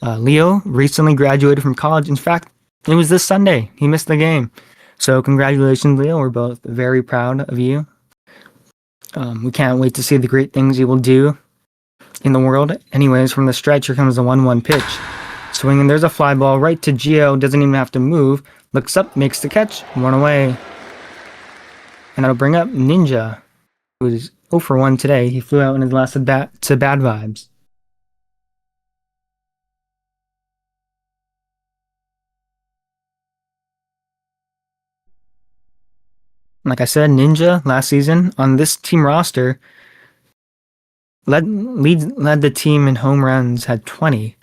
Leo recently graduated from college. In fact, it was this Sunday. He missed the game. So congratulations, Leo. We're both very proud of you. We can't wait to see the great things you will do in the world. Anyways, from the stretch, here comes the 1-1 pitch. Swinging, there's a fly ball right to Gio. Doesn't even have to move. Looks up, makes the catch. 1 away. And that'll bring up Nxnjahh, who's 0 for 1 today. He flew out in his last at-bat to bad vibes. Like I said, Nxnjahh last season on this team roster led the team in home runs, had 20.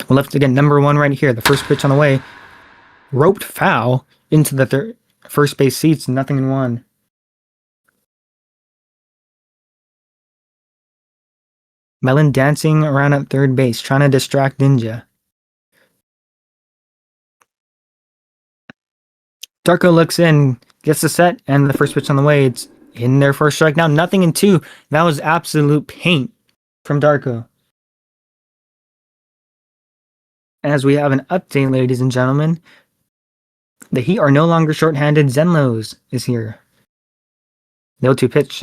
We'll have to get number 1 right here. The first pitch on the way. Roped foul into the first base seats, nothing in 1. Melon dancing around at third base, trying to distract Nxnjahh. Darko looks in, gets the set, and the first pitch on the way. It's in there for a strike. Now nothing in 2. That was absolute paint from Darko. As we have an update, ladies and gentlemen, the Heat are no longer shorthanded. Xenloz is here. The 0-2 pitch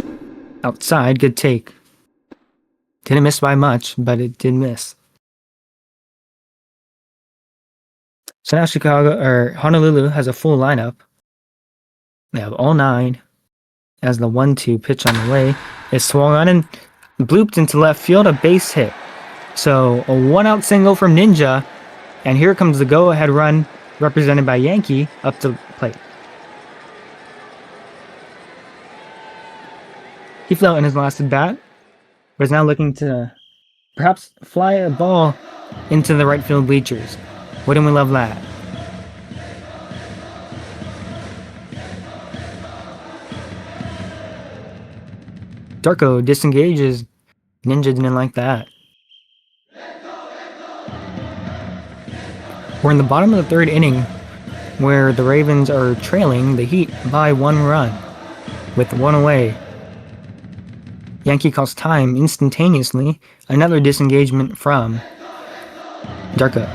outside. Good take. Didn't miss by much, but it did miss. So now Honolulu has a full lineup. They have all 9 as the 1-2 pitch on the way is swung on and blooped into left field, a base hit. So a 1-out single from Ninja, and here comes the go-ahead run represented by Yankee up to the plate. He fell in his last at bat, but is now looking to perhaps fly a ball into the right field bleachers. Wouldn't we love that? Darko disengages. Ninja didn't like that. We're in the bottom of the 3rd inning, where the Ravens are trailing the Heat by 1 run, with 1 away. Yankee calls time instantaneously. Another disengagement from Darko.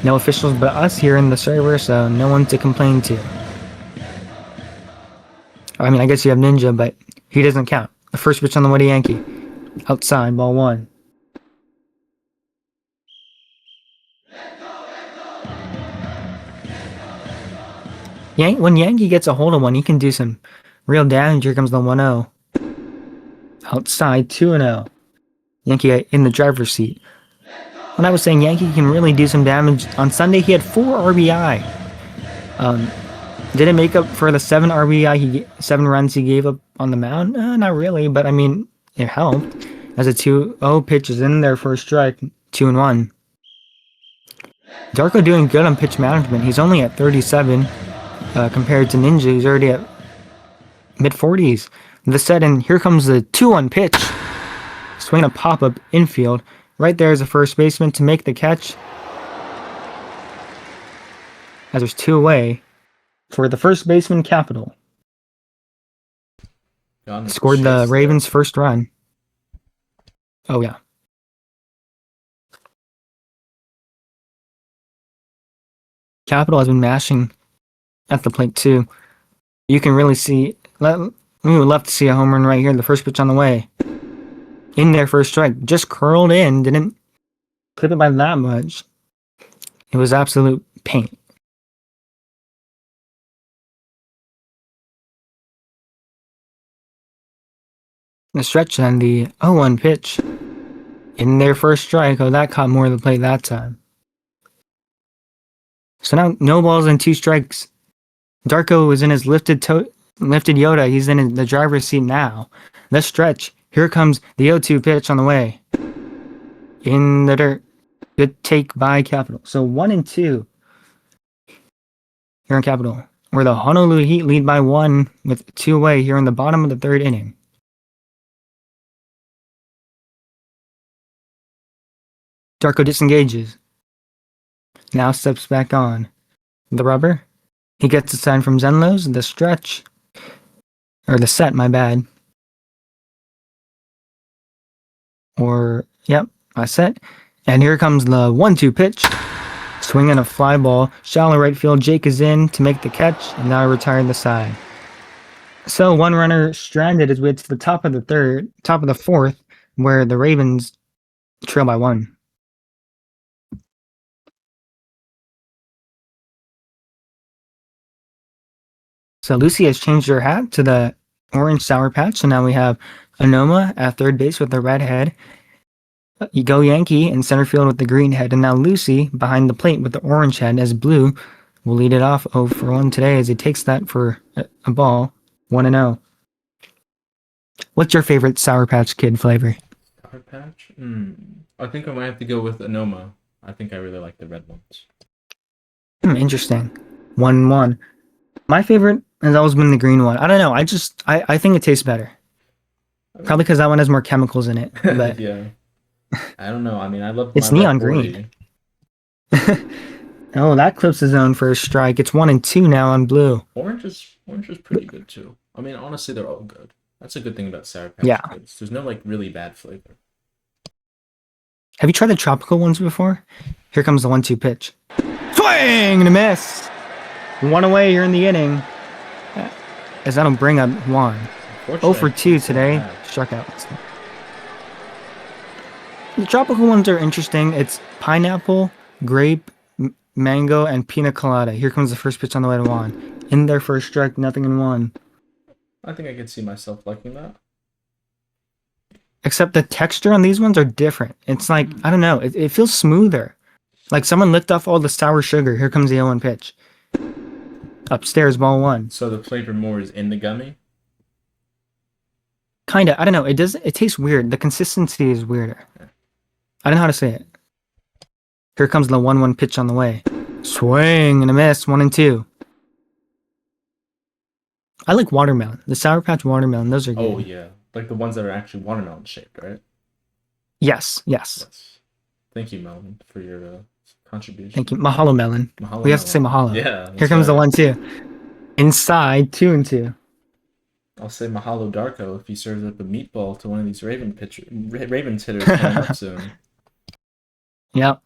No officials but us here in the server, so no one to complain to. I mean, I guess you have Ninja, but he doesn't count. The first pitch on the way to Yankee. Outside, ball 1. When Yankee gets a hold of one, he can do some real damage. Here comes the 1-0. Outside, 2-0. Yankee in the driver's seat. When I was saying Yankee can really do some damage, on Sunday he had 4 RBI. Did it make up for the 7 runs he gave up on the mound? Not really, but I mean, it helped. As a 2-0 pitch is in there for a strike, 2-1. Darko doing good on pitch management. He's only at 37 compared to Ninja, who's already at mid-40s. The set, and here comes the 2-1 pitch. Swing a pop-up infield. Right there is the first baseman to make the catch. As there's 2 away for the first baseman, Capital. Scored the Ravens' first run. Oh, yeah. Capital has been mashing at the plate, too. You can really see... We would love to see a home run right here. The first pitch on the way. In there for a strike. Just curled in. Didn't clip it by that much. It was absolute paint. The stretch and the 0-1 pitch. In there for a strike. Oh, that caught more of the plate that time. So now, no balls and 2 strikes. Darko is in his lifted Yoda. He's in the driver's seat now. The stretch. Here comes the 0-2 pitch on the way. In the dirt. Good take by Capital. So 1-2 here in Capital, where the Honolulu Heat lead by 1 with 2 away here in the bottom of the 3rd inning. Darko disengages. Now steps back on. The rubber. He gets a sign from Xenloz. The stretch. Or the set, my bad. Yep, I set. And here comes the 1-2 pitch. Swinging a fly ball. Shallow right field. Jake is in to make the catch. And now retired the side. So 1 runner stranded as we get to the top of the 4th, where the Ravens trail by 1. So Lucy has changed her hat to the orange Sour Patch. So now we have Anoma at 3rd base with the red head. You go Yankee in center field with the green head. And now Lucy behind the plate with the orange head, as Blue will lead it off 0-for-1 today as he takes that for a ball. 1-0. What's your favorite Sour Patch Kid flavor? Sour Patch? I think I might have to go with Anoma. I think I really like the red ones. Interesting. 1-1. My favorite has always been the green one. I don't know. I think it tastes better. Probably because that one has more chemicals in it. But yeah. I don't know. I mean, I love it's neon green. Oh, that clips his own for a strike. It's 1-2 now on Blue. Orange is pretty good too. I mean, honestly, they're all good. That's a good thing about Sour Patch Kids. There's no like really bad flavor. Have you tried the tropical ones before? Here comes the 1-2 pitch. Swing and a miss. 1 away here in the inning. As that'll bring up Juan. 0-for-2 today. Struck out. The tropical ones are interesting. It's pineapple, grape, mango, and pina colada. Here comes the first pitch on the way to Juan. In their first strike, nothing in one. I think I could see myself liking that. Except the texture on these ones are different. It's like, I don't know, it feels smoother. Like someone licked off all the sour sugar. Here comes the 0-1 pitch. Upstairs, ball one. So the flavor more is in the gummy? Kinda. I don't know. It tastes weird. The consistency is weirder. I don't know how to say it. Here comes the 1-1 pitch on the way. Swing and a miss. 1-2. I like watermelon. The Sour Patch watermelon. Those are good. Oh, yeah. Like the ones that are actually watermelon shaped, right? Yes. Thank you, Melvin, for your contribution. Thank you. Mahalo melon. Mahalo We have to say mahalo. Yeah. Here comes the 1-2. Inside, 2-2. I'll say mahalo Darko if he serves up a meatball to one of these Ravens hitters coming up soon. Yep.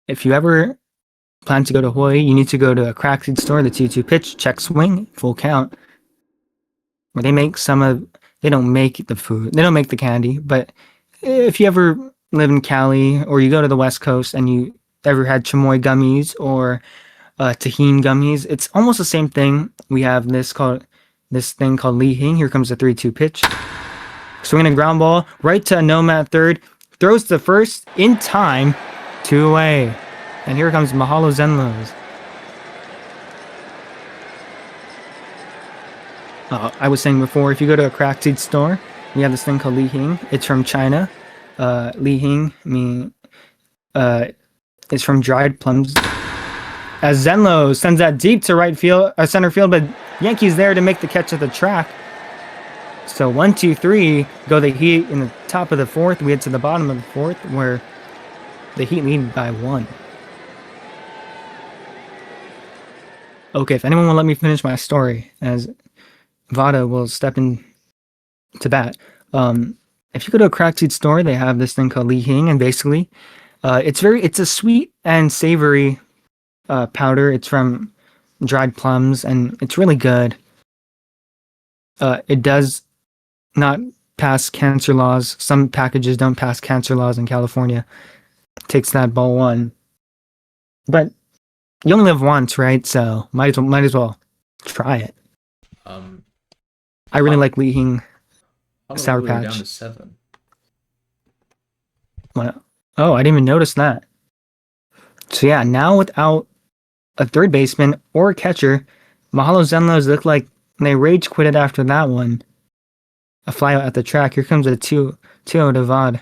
If you ever plan to go to Hawaii, you need to go to a crack seed store, the 2-2 pitch, check swing, full count. Where they make they don't make the food, they don't make the candy, but if you ever live in Cali or you go to the West Coast and you ever had chamoy gummies or tahine gummies, it's almost the same thing. We have this thing called Li Hing. Here comes the 3-2 pitch. Swinging a ground ball right to Noma at third. Throws to first in time. 2 away. And here comes Mahalo Xenloz. I was saying before, if you go to a crack seed store, we have this thing called Li Hing. It's from China. Li Hing is from dried plums. As Xenloz sends that deep to center field, but Yankees there to make the catch at the track. So 1, 2, 3 go the Heat in the top of the fourth. We head to the bottom of the fourth where the Heat lead by 1. Okay, if anyone will let me finish my story, as Vada will step in to bat. If you go to a crack seed store, they have this thing called Li Hing, and basically, it's a sweet and savory powder. It's from dried plums, and it's really good. It does not pass cancer laws. Some packages don't pass cancer laws in California. Takes that ball 1. But you only live once, right? So might as well try it. I really like Li Hing Sour Patch. Down to 7. Oh, I didn't even notice that. So yeah, now without a third baseman or a catcher, Mahalo Xenloz look like they rage quitted after that one. A flyout at the track. Here comes a 2-0 to Vod.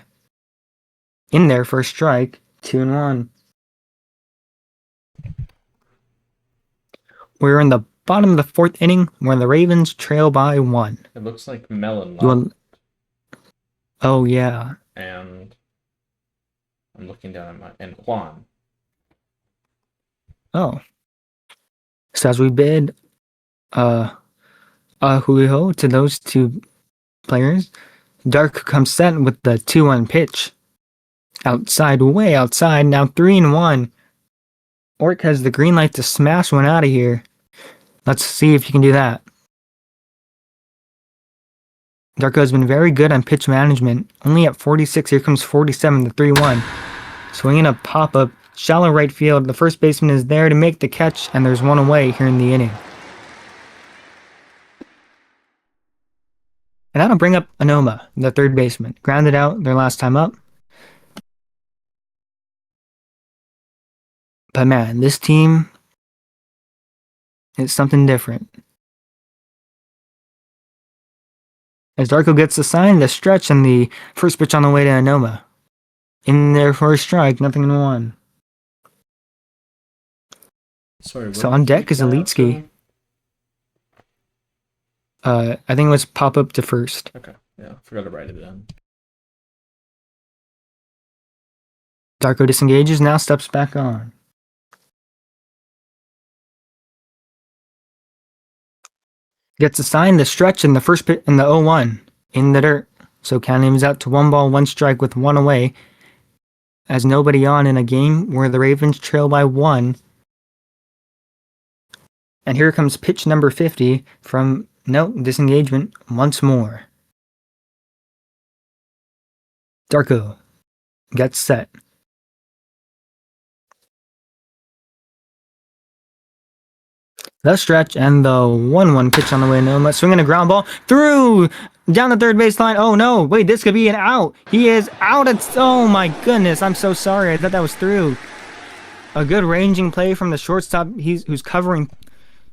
In there for a strike. 2-1. We're in the bottom of the fourth inning where the Ravens trail by 1. It looks like Melon. Oh yeah. And I'm looking down at and Juan. Oh. So as we bid Huiho to those 2 players, Dark comes set with the 2-1 pitch. Outside, way outside, now 3-1. Orc has the green light to smash one out of here. Let's see if you can do that. Darko has been very good on pitch management. Only at 46, here comes 47, the 3-1. Swinging a pop-up, shallow right field. The first baseman is there to make the catch, and there's 1 away here in the inning. And that'll bring up Anoma, the third baseman. Grounded out their last time up. But man, this team is something different. As Darko gets the sign, the stretch, and the first pitch on the way to Anoma. In there for a strike, nothing in 1. Sorry. So on deck is Elitski. I think it was pop up to first. Okay. Yeah, forgot to write it down. Darko disengages, now steps back on. Gets a sign, the stretch, and the first pitch in the 0-1 in the dirt. So Cannon moves out to 1 ball, 1 strike with 1 away. As nobody on in a game where the Ravens trail by 1. And here comes pitch number 50 from disengagement once more. Darko gets set. The stretch and the 1-1 pitch on the way. Noma swinging a ground ball through down the third baseline. Oh no! Wait, this could be an out. He is out. Oh my goodness! I'm so sorry. I thought that was through. A good ranging play from the shortstop. Who's covering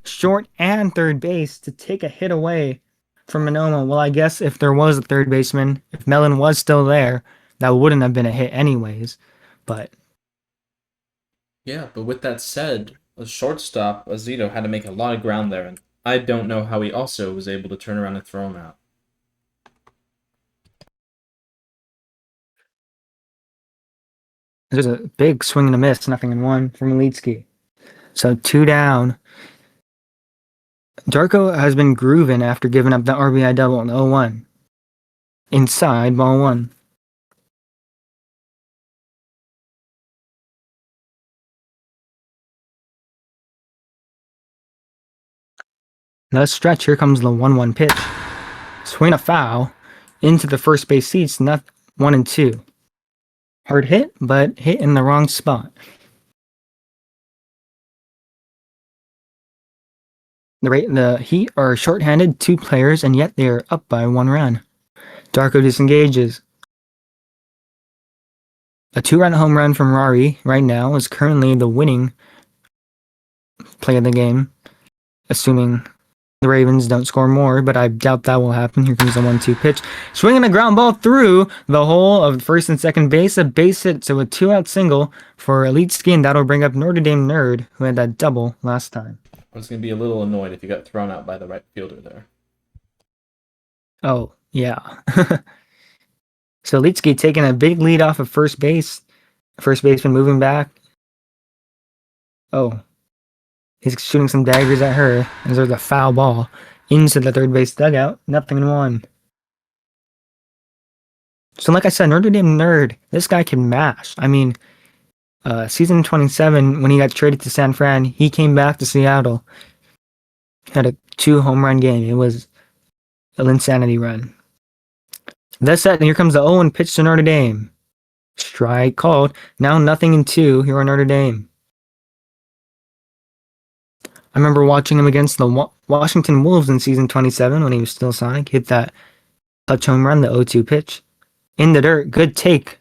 short and third base to take a hit away from Monoma. Well, I guess if there was a third baseman, if Mellon was still there, that wouldn't have been a hit anyways. But yeah, but with that said, a shortstop, Azito, had to make a lot of ground there, and I don't know how he also was able to turn around and throw him out. there's a big swing and a miss, 0-1 from Elitsky. So 2 down. Darko has been grooving after giving up the RBI double in 0-1. Inside, ball 1. The stretch, here comes the 1-1 pitch. Swing a foul into the first base seats, not 1 and 2. Hard hit, but hit in the wrong spot. The Heat are shorthanded 2 players, and yet they are up by 1 run. Darko disengages. A 2-run home run from Rari right now is currently the winning play of the game, assuming the Ravens don't score more, but I doubt that will happen. Here comes the 1-2 pitch. Swinging a ground ball through the hole of first and second base. A base hit, so a 2-out single for Elitsky, and that'll bring up Notre Dame Nerd, who had that double last time. I was going to be a little annoyed if you got thrown out by the right fielder there. Oh, yeah. So Elitsky taking a big lead off of first base. First baseman moving back. Oh. He's shooting some daggers at her, as there's a foul ball into the third base dugout. 0-1. So like I said, Notre Dame Nerd, this guy can mash. I mean, season 27, when he got traded to San Fran, he came back to Seattle. Had a 2 home run game. It was an insanity run. That's set, and here comes the 0-1 pitch to Notre Dame. Strike called. Now 0-2 here on Notre Dame. I remember watching him against the Washington Wolves in season 27 when he was still Sonic. Hit that touch home run, the 0-2 pitch. In the dirt, good take.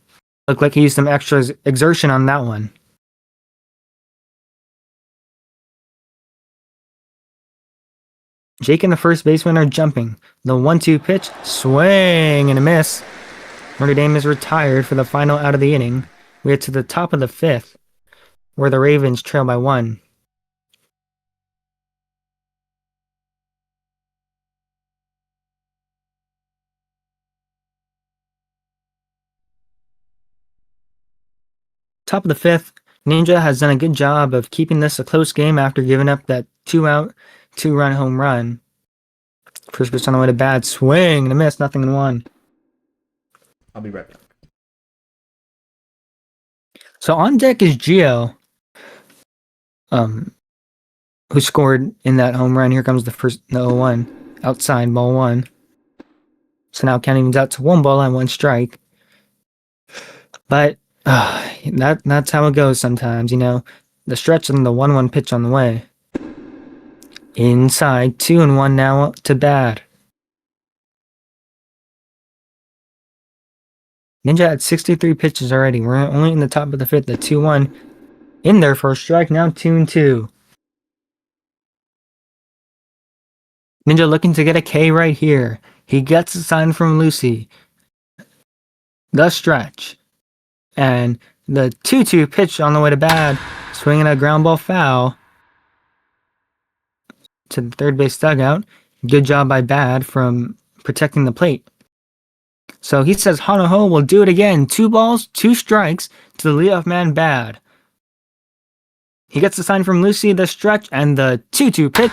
Looked like he used some extra exertion on that one. Jake and the first baseman are jumping. The 1-2 pitch, swing and a miss. Notre Dame is retired for the final out of the inning. We get to the top of the 5th, where the Ravens trail by 1. Top of the 5th, Ninja has done a good job of keeping this a close game after giving up that 2-out, 2-run home run. First pitch on the way to bad, swing and a miss, 0-1. I'll be right back. So on deck is Gio, who scored in that home run. Here comes the 0-1, outside, ball 1. So now count evens out to 1 ball and 1 strike. But that's how it goes sometimes, you know. The stretch and the 1-1 pitch on the way. Inside, 2-1 now to bad. Ninja had 63 pitches already. We're only in the top of the 5th, the 2-1. In there for a strike, now 2-2. Ninja looking to get a K right here. He gets a sign from Lucy. The stretch. And the 2-2 pitch on the way to bad. Swinging a ground ball foul to the third base dugout. Good job by Bad from protecting the plate. So he says Hanaho will do it again. 2 balls, 2 strikes to the leadoff man Bad. He gets the sign from Lucy, the stretch, and the 2-2 pitch.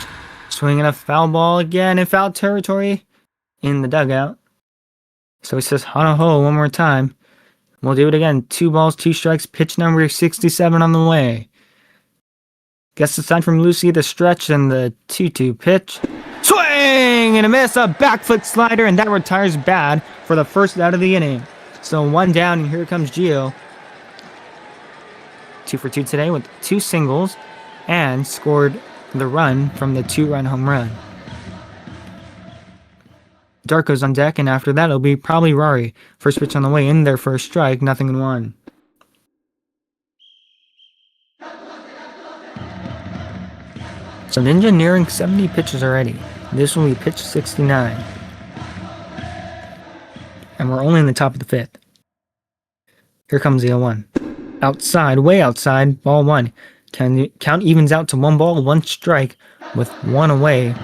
Swinging a foul ball again in foul territory in the dugout. So he says Hanaho one more time. We'll do it again. 2 balls, 2 strikes. Pitch number 67 on the way. Gets the sign from Lucy, the stretch, and the 2-2 pitch. Swing and a miss, a back foot slider, and that retires Bad for the first out of the inning. So 1 down, and here comes Gio. 2 for 2 today with 2 singles, and scored the run from the 2-run home run. Darko's on deck, and after that, it'll be probably Rory. First pitch on the way in there for a strike, 0-1. So Ninja nearing 70 pitches already. This will be pitch 69. And we're only in the top of the 5th. Here comes the 0-1. Outside, way outside, ball 1. Count evens out to 1 ball, 1 strike with 1 away.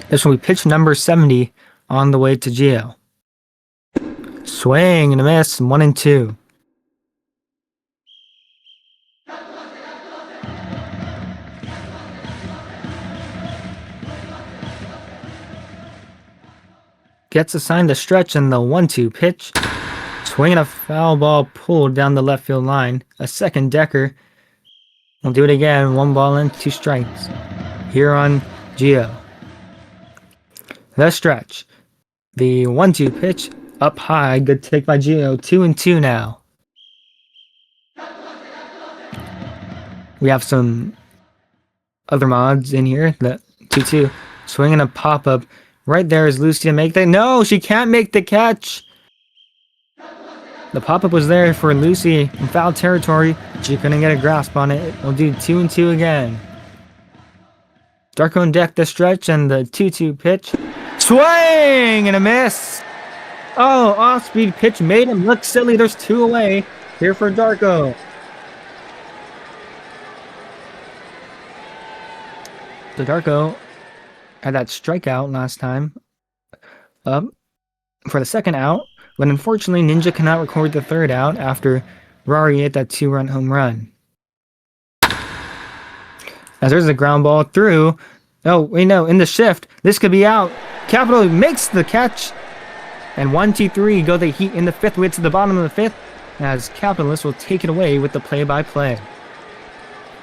This will be pitch number 70 on the way to Gio. Swing and a miss, 1-2. Gets assigned a stretch in the 1-2 pitch. Swinging a foul ball pulled down the left field line. A second decker. We'll do it again. 1 ball and 2 strikes. Here on Gio. The stretch. The 1-2 pitch. Up high. Good take by Gio. 2-2 now. We have some other mods in here. The 2-2. Swinging a pop-up. Right there is Lucy to make that. No, she can't make the catch. The pop-up was there for Lucy in foul territory. She couldn't get a grasp on it. We'll do 2-2 again. Darko on deck the stretch and the 2-2 pitch. Swing and a miss. Oh, off-speed pitch made him look silly. There's 2 away here for Darko. So Darko had that strikeout last time for the second out, but unfortunately Ninja cannot record the 3rd out after Rory hit that 2-run home run. As there's a ground ball through. Oh, we know in the shift, this could be out. Capital makes the catch, and 1-2-3 go the Heat in the 5th. We get to the bottom of the 5th, as Capitalist will take it away with the play-by-play.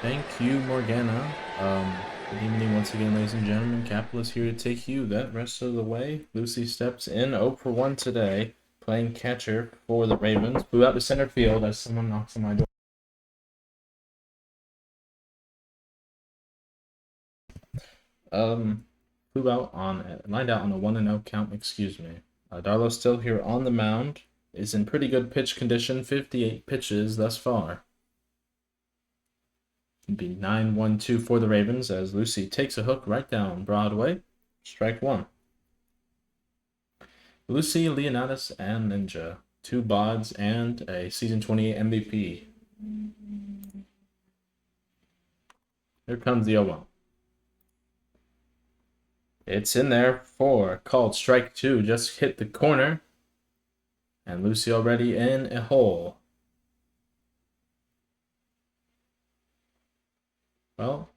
Thank you, Morgana. Good evening once again, ladies and gentlemen. Capitalist here to take you that rest of the way. Lucy steps in 0 for 1 today, playing catcher for the Ravens. Flew out to center field as someone knocks on my door. Flew out lined out on a 1-0 count. Excuse me. Darlo's still here on the mound. Is in pretty good pitch condition. 58 pitches thus far. It'd be 9-1-2 for the Ravens as Lucy takes a hook right down Broadway. Strike 1. Lucy, Leonidas, and Ninja. 2 bods and a season 28 MVP. Here comes the 0-1. It's in there for called strike 2. Just hit the corner. And Lucy already in a hole. Well,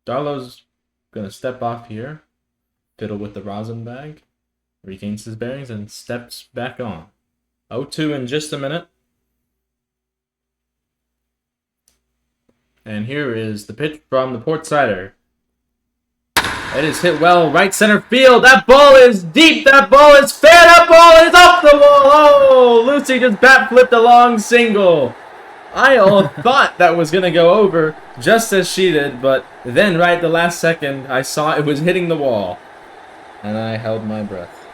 Darlo's going to step off here, fiddle with the rosin bag, regains his bearings, and steps back on. 0-2 in just a minute. And here is the pitch from the port sider. It is hit well, right center field. That ball is deep. That ball is fair. That ball is off the wall. Oh, Lucy just bat flipped a long single. I all thought that was going to go over just as she did, but then right at the last second, I saw it was hitting the wall. And I held my breath.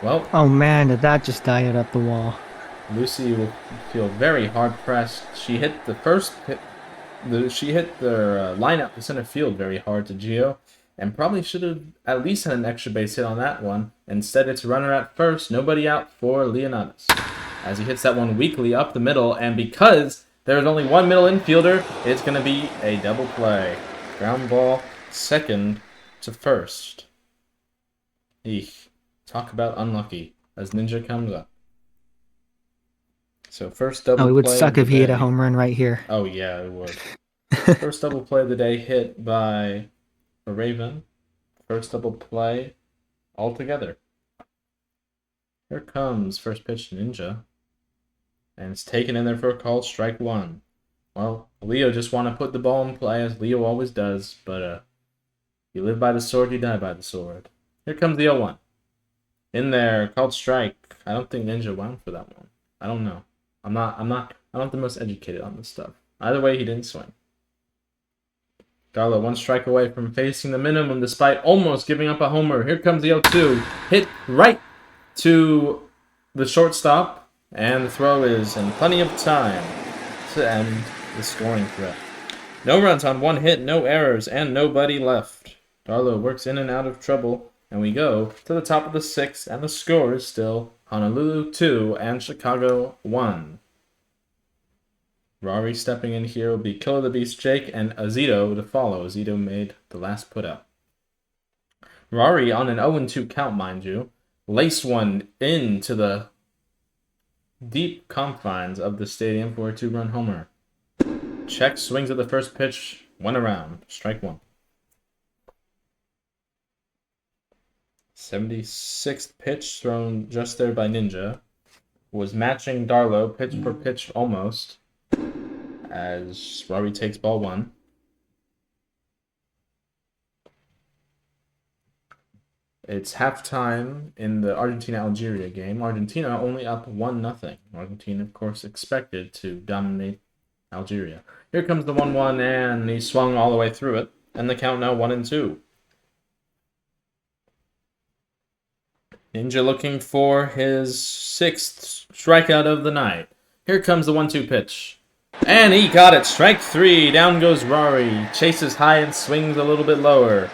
Well. Oh man, did that just die up the wall. Lucy will feel very hard-pressed. She hit the line out to center field very hard to Gio, and probably should have at least had an extra base hit on that one. Instead, it's runner at first, nobody out for Leonidas. As he hits that one weakly up the middle, and because there's only one middle infielder, it's going to be a double play. Ground ball, second to first. Eek. Talk about unlucky as Ninja comes up. So first double play. Oh, it would suck if he hit a home run right here. Oh, yeah, it would. First double play of the day hit by a Raven. First double play altogether. Here comes first pitch to Ninja. And it's taken in there for a call, strike 1. Well, Leo just want to put the ball in play, as Leo always does. But you live by the sword, you die by the sword. Here comes the 0-1. In there, called strike. I don't think Ninja wound for that one. I don't know. I'm not the most educated on this stuff. Either way, he didn't swing. Darlow 1 strike away from facing the minimum despite almost giving up a homer. Here comes the 0-2. Hit right to the shortstop. And the throw is in plenty of time to end the scoring threat. No runs on 1 hit, no errors, and nobody left. Darlow works in and out of trouble, and we go to the top of the 6th, and the score is still Honolulu 2 and Chicago 1. Rory stepping in here will be Killer the Beast Jake and Azito to follow. Azito made the last put out. Rory on an 0-2 count, mind you, laced one into the deep confines of the stadium for a 2-run homer. Check swings at the first pitch, 1 around, strike 1. 76th pitch thrown just there by Ninja was matching Darlow pitch for pitch almost as Rory takes ball 1. It's halftime in the Argentina-Algeria game. Argentina only up 1-0. Argentina, of course, expected to dominate Algeria. Here comes the 1-1, and he swung all the way through it. And the count now 1-2. Ninja looking for his 6th strikeout of the night. Here comes the 1-2 pitch. And he got it. Strike 3. Down goes Rory. Chases high and swings a little bit lower.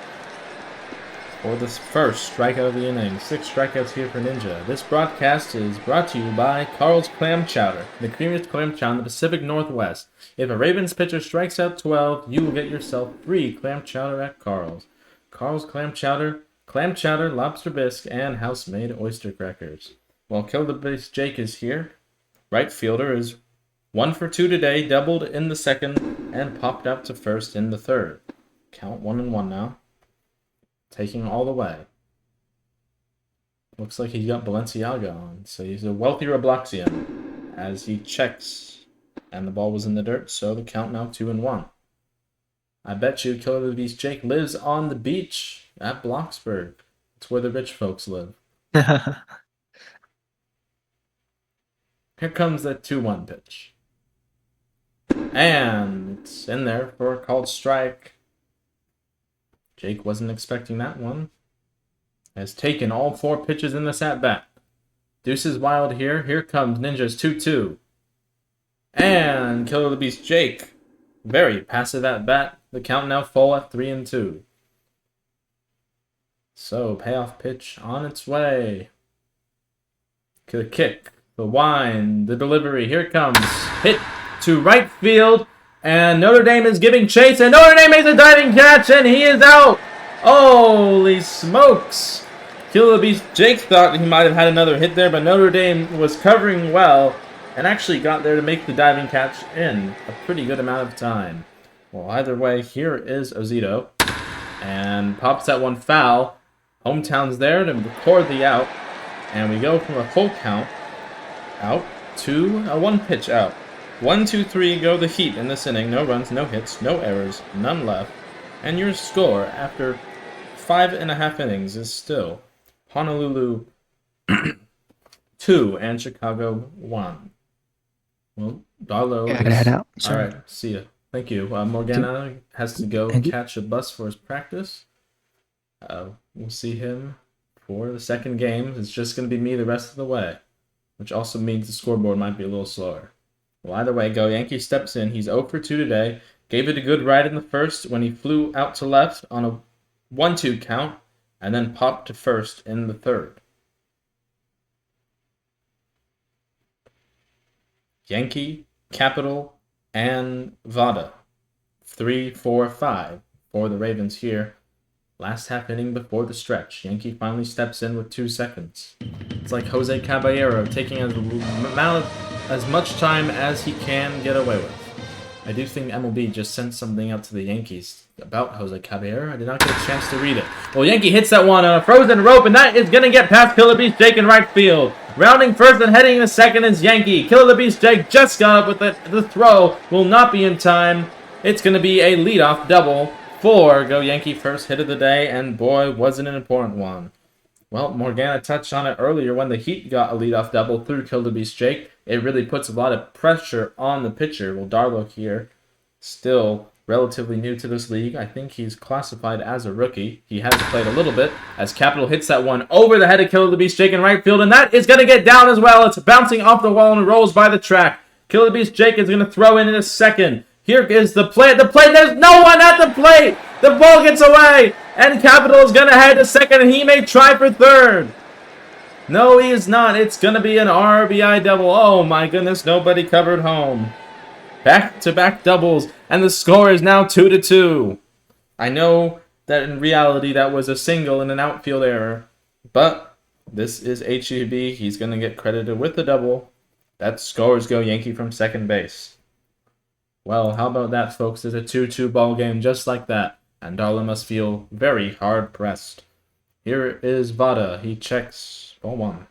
For the first strikeout of the inning. 6 strikeouts here for Ninja. This broadcast is brought to you by Carl's Clam Chowder, the creamiest clam chowder in the Pacific Northwest. If a Ravens pitcher strikes out 12, you will get yourself free clam chowder at Carl's. Carl's Clam Chowder, lobster bisque, and house-made oyster crackers. While Kill the Beast Jake is here, right fielder is 1 for 2 today, doubled in the 2nd, and popped up to 1st in the 3rd. Count 1-1 now. Taking all the way. Looks like he's got Balenciaga on, so he's a wealthy Robloxian as he checks, and the ball was in the dirt, so the count now 2-1. I bet you Killer the Beast Jake lives on the beach at Bloxburg. It's where the rich folks live. Here comes that 2-1 pitch. And it's in there for a called strike. Jake wasn't expecting that one. Has taken all 4 pitches in this at-bat. Deuce is wild here. Here comes Ninja's 2-2. And Killer the Beast Jake. Very passive at-bat. The count now full at 3-2. So, payoff pitch on its way. The kick, the wind, the delivery. Here it comes. Hit to right field. And Notre Dame is giving chase, and Notre Dame makes a diving catch, and he is out! Holy smokes! Killer the Beast Jake thought he might have had another hit there, but Notre Dame was covering well, and actually got there to make the diving catch in a pretty good amount of time. Well, either way, here is Ozito, and pops that one foul. Hometown's there to record the out, and we go from a full count out to a 1-pitch out. 1, 2, 3 go the Heat in this inning. No runs, no hits, no errors, none left. And your score after 5.5 innings is still Honolulu 2 and Chicago 1. Well, Darlow. Yeah, I gotta head out. Sorry. All right, see ya. Thank you. Morgana has to go catch a bus for his practice. We'll see him for the second game. It's just going to be me the rest of the way, which also means the scoreboard might be a little slower. Well, either way, Go Yankee steps in. He's 0 for 2 today. Gave it a good ride in the first when he flew out to left on a 1-2 count, and then popped to first in the 3rd. Yankee, Capital, and Vada. 3, 4, 5 for the Ravens here. Last half inning before the stretch. Yankee finally steps in with 2 seconds. It's like Jose Caballero taking as much time as he can get away with. I do think MLB just sent something out to the Yankees about Jose Caballero. I did not get a chance to read it. Well, Yankee hits that one on a frozen rope, and that is going to get past Killer Beast Jake in right field. Rounding first and heading to second is Yankee. Killer Beast Jake just got up with it. The throw will not be in time. It's going to be a leadoff double for Go Yankee, first hit of the day, and boy, was it an important one. Well, Morgana touched on it earlier when the Heat got a leadoff double through Kildebeest Jake. It really puts a lot of pressure on the pitcher. Well, Darlow here, still relatively new to this league. I think he's classified as a rookie. He has played a little bit as Capital hits that one over the head of Kildebeest Jake in right field, and that is going to get down as well. It's bouncing off the wall and rolls by the track. Kildebeest Jake is going to throw in a second. Here is the play at the plate. There's no one at the plate. The ball gets away, and Capital is going to head to second, and he may try for third. No, he is not. It's going to be an RBI double. Oh, my goodness. Nobody covered home. Back-to-back doubles, and the score is now 2-2. I know that in reality that was a single and an outfield error, but this is HEB. He's going to get credited with the double. That scores Go Yankee from second base. Well, how about that, folks? It's a 2-2 ball game just like that, and Darla must feel very hard-pressed. Here is Vada. He checks ball one.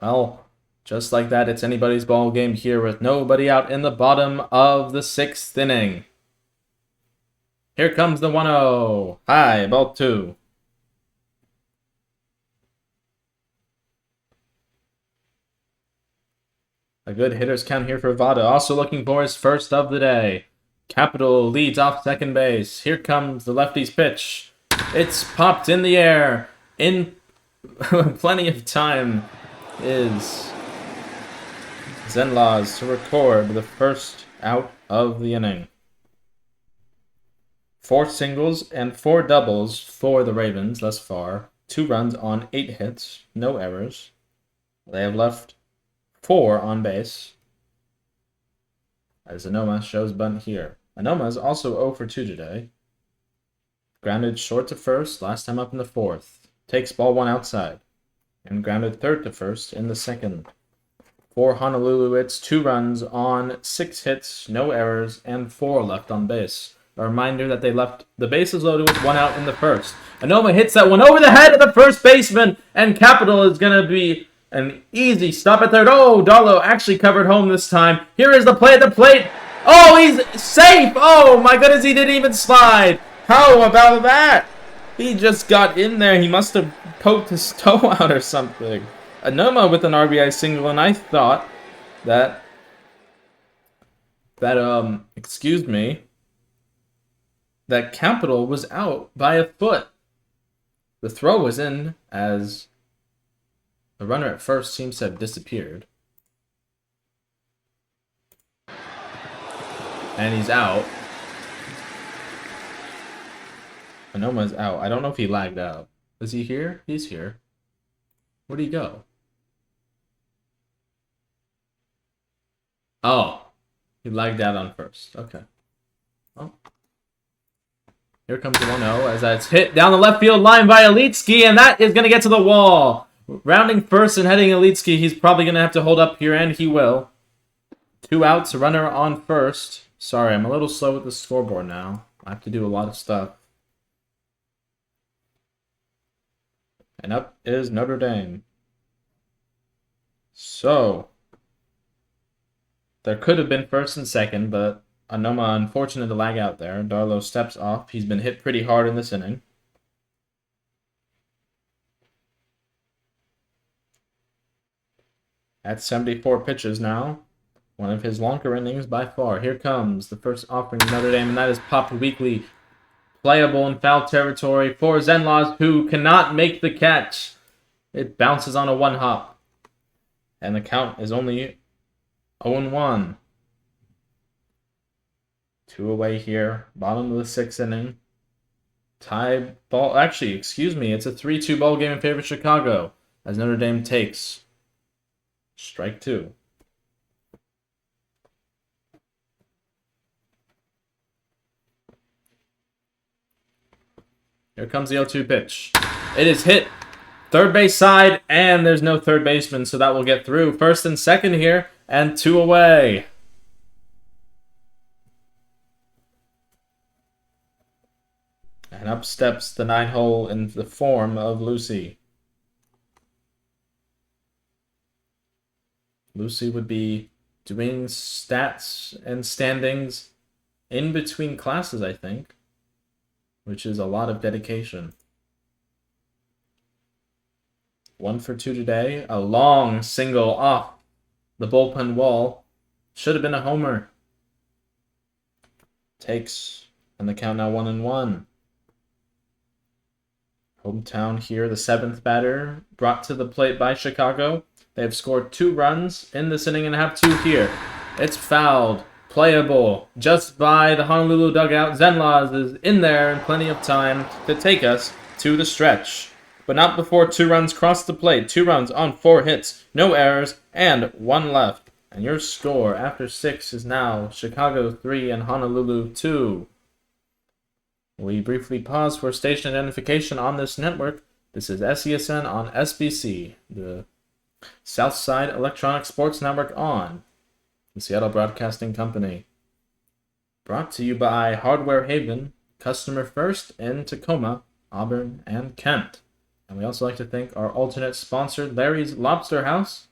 Well, just like that, it's anybody's ball game here with nobody out in the bottom of the 6th inning. Here comes the 1-0. High, ball 2. A good hitter's count here for Vada. Also looking for his first of the day. Capital leads off second base. Here comes the lefty's pitch. It's popped in the air. In plenty of time is Xenloz to record the first out of the inning. 4 singles and 4 doubles for the Ravens thus far. 2 runs on 8 hits. No errors. They have left 4 on base. As Anoma shows bunt here. Anoma is also 0 for 2 today. Grounded short to first, last time up in the 4th. Takes ball 1 outside. And grounded third to first in the 2nd. For Honolulu, it's 2 runs on 6 hits, no errors, and 4 left on base. A reminder that they left the bases loaded with 1 out in the 1st. Anoma hits that one over the head of the first baseman, and Capital is going to be an easy stop at third. Oh, Darlow actually covered home this time. Here is the play at the plate. Oh, he's safe. Oh, my goodness, he didn't even slide. How about that? He just got in there. He must have poked his toe out or something. Anoma with an RBI single, and I thought that Capital was out by a foot. The throw was in as the runner at first seems to have disappeared. And he's out. Anoma's out. I don't know if he lagged out. Is he here? He's here. Where'd he go? Oh. He lagged out on first. Okay. Oh. Here comes the 1-0 as that's hit down the left field line by Elitsky, and that is going to get to the wall. Rounding first and heading Elitsky, he's probably going to have to hold up here, and he will. 2 outs, a runner on first. Sorry, I'm a little slow with the scoreboard now. I have to do a lot of stuff. And up is Notre Dame. So, there could have been first and second, but Anoma unfortunate to lag out there. Darlow steps off. He's been hit pretty hard in this inning. At 74 pitches now. One of his longer innings by far. Here comes the first offering of Notre Dame, and that is popped weakly. Playable in foul territory for Xenloz, who cannot make the catch. It bounces on a 1-hop. And the count is only 0-1. 2 away here. Bottom of the 6th inning. Tie ball. Actually, excuse me. It's a 3-2 ball game in favor of Chicago. As Notre Dame takes strike 2. Here comes the 0-2 pitch. It is hit third base side, and there's no third baseman, so that will get through. First and second here, and 2 away. And up steps the 9-hole in the form of Lucy. Lucy would be doing stats and standings in between classes, I think, which is a lot of dedication. 1 for 2 today. A long single off the bullpen wall. Should have been a homer. Takes, and the count now 1-1. Hometown here, the 7th batter, brought to the plate by Chicago. They have scored 2 runs in this inning and have 2 here. It's fouled, playable, just by the Honolulu dugout. Xenloz is in there and plenty of time to take us to the stretch. But not before 2 runs cross the plate. 2 runs on 4 hits, no errors, and 1 left. And your score after 6 is now Chicago 3 and Honolulu 2. We briefly pause for station identification on this network. This is SESN on SBC, the Southside Electronic Sports Network on the Seattle Broadcasting Company. Brought to you by Hardware Haven, customer first in Tacoma, Auburn, and Kent. And we also like to thank our alternate sponsor, Larry's Lobster House.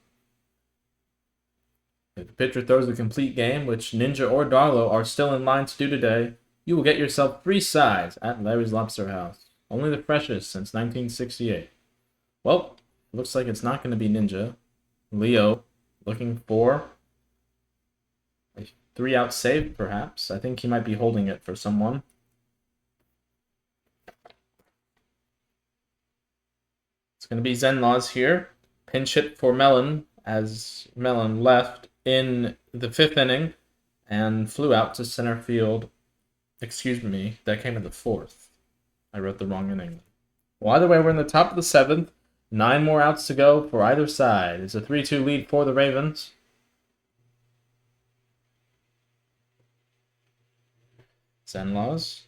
If the pitcher throws a complete game, which Ninja or Darlo are still in line to do today, you will get yourself free sides at Larry's Lobster House. Only the freshest since 1968. Well, looks like it's not going to be Ninja. Leo looking for a 3-out save, perhaps. I think he might be holding it for someone. It's going to be Xenloz here. Pinch hit for Mellon, as Mellon left in the 5th inning and flew out to center field. Excuse me, that came in the 4th. I wrote the wrong inning. Well, either way, we're in the top of the 7th. 9 more outs to go for either side. It's a 3-2 lead for the Ravens. Xenloz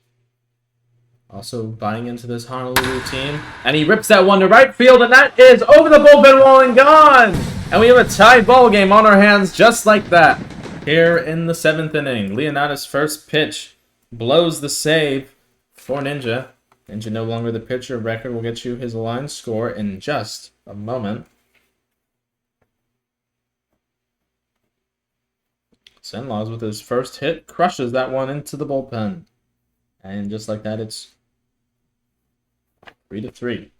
also buying into this Honolulu team. And he rips that one to right field, and that is over the bullpen wall and gone! And we have a tied ball game on our hands just like that. Here in the 7th inning, Leonardo's first pitch blows the save for Ninja. Ninja no longer the pitcher. Record will get you his line score in just a moment. Xenloz with his first hit crushes that one into the bullpen. And just like that, it's 3-3.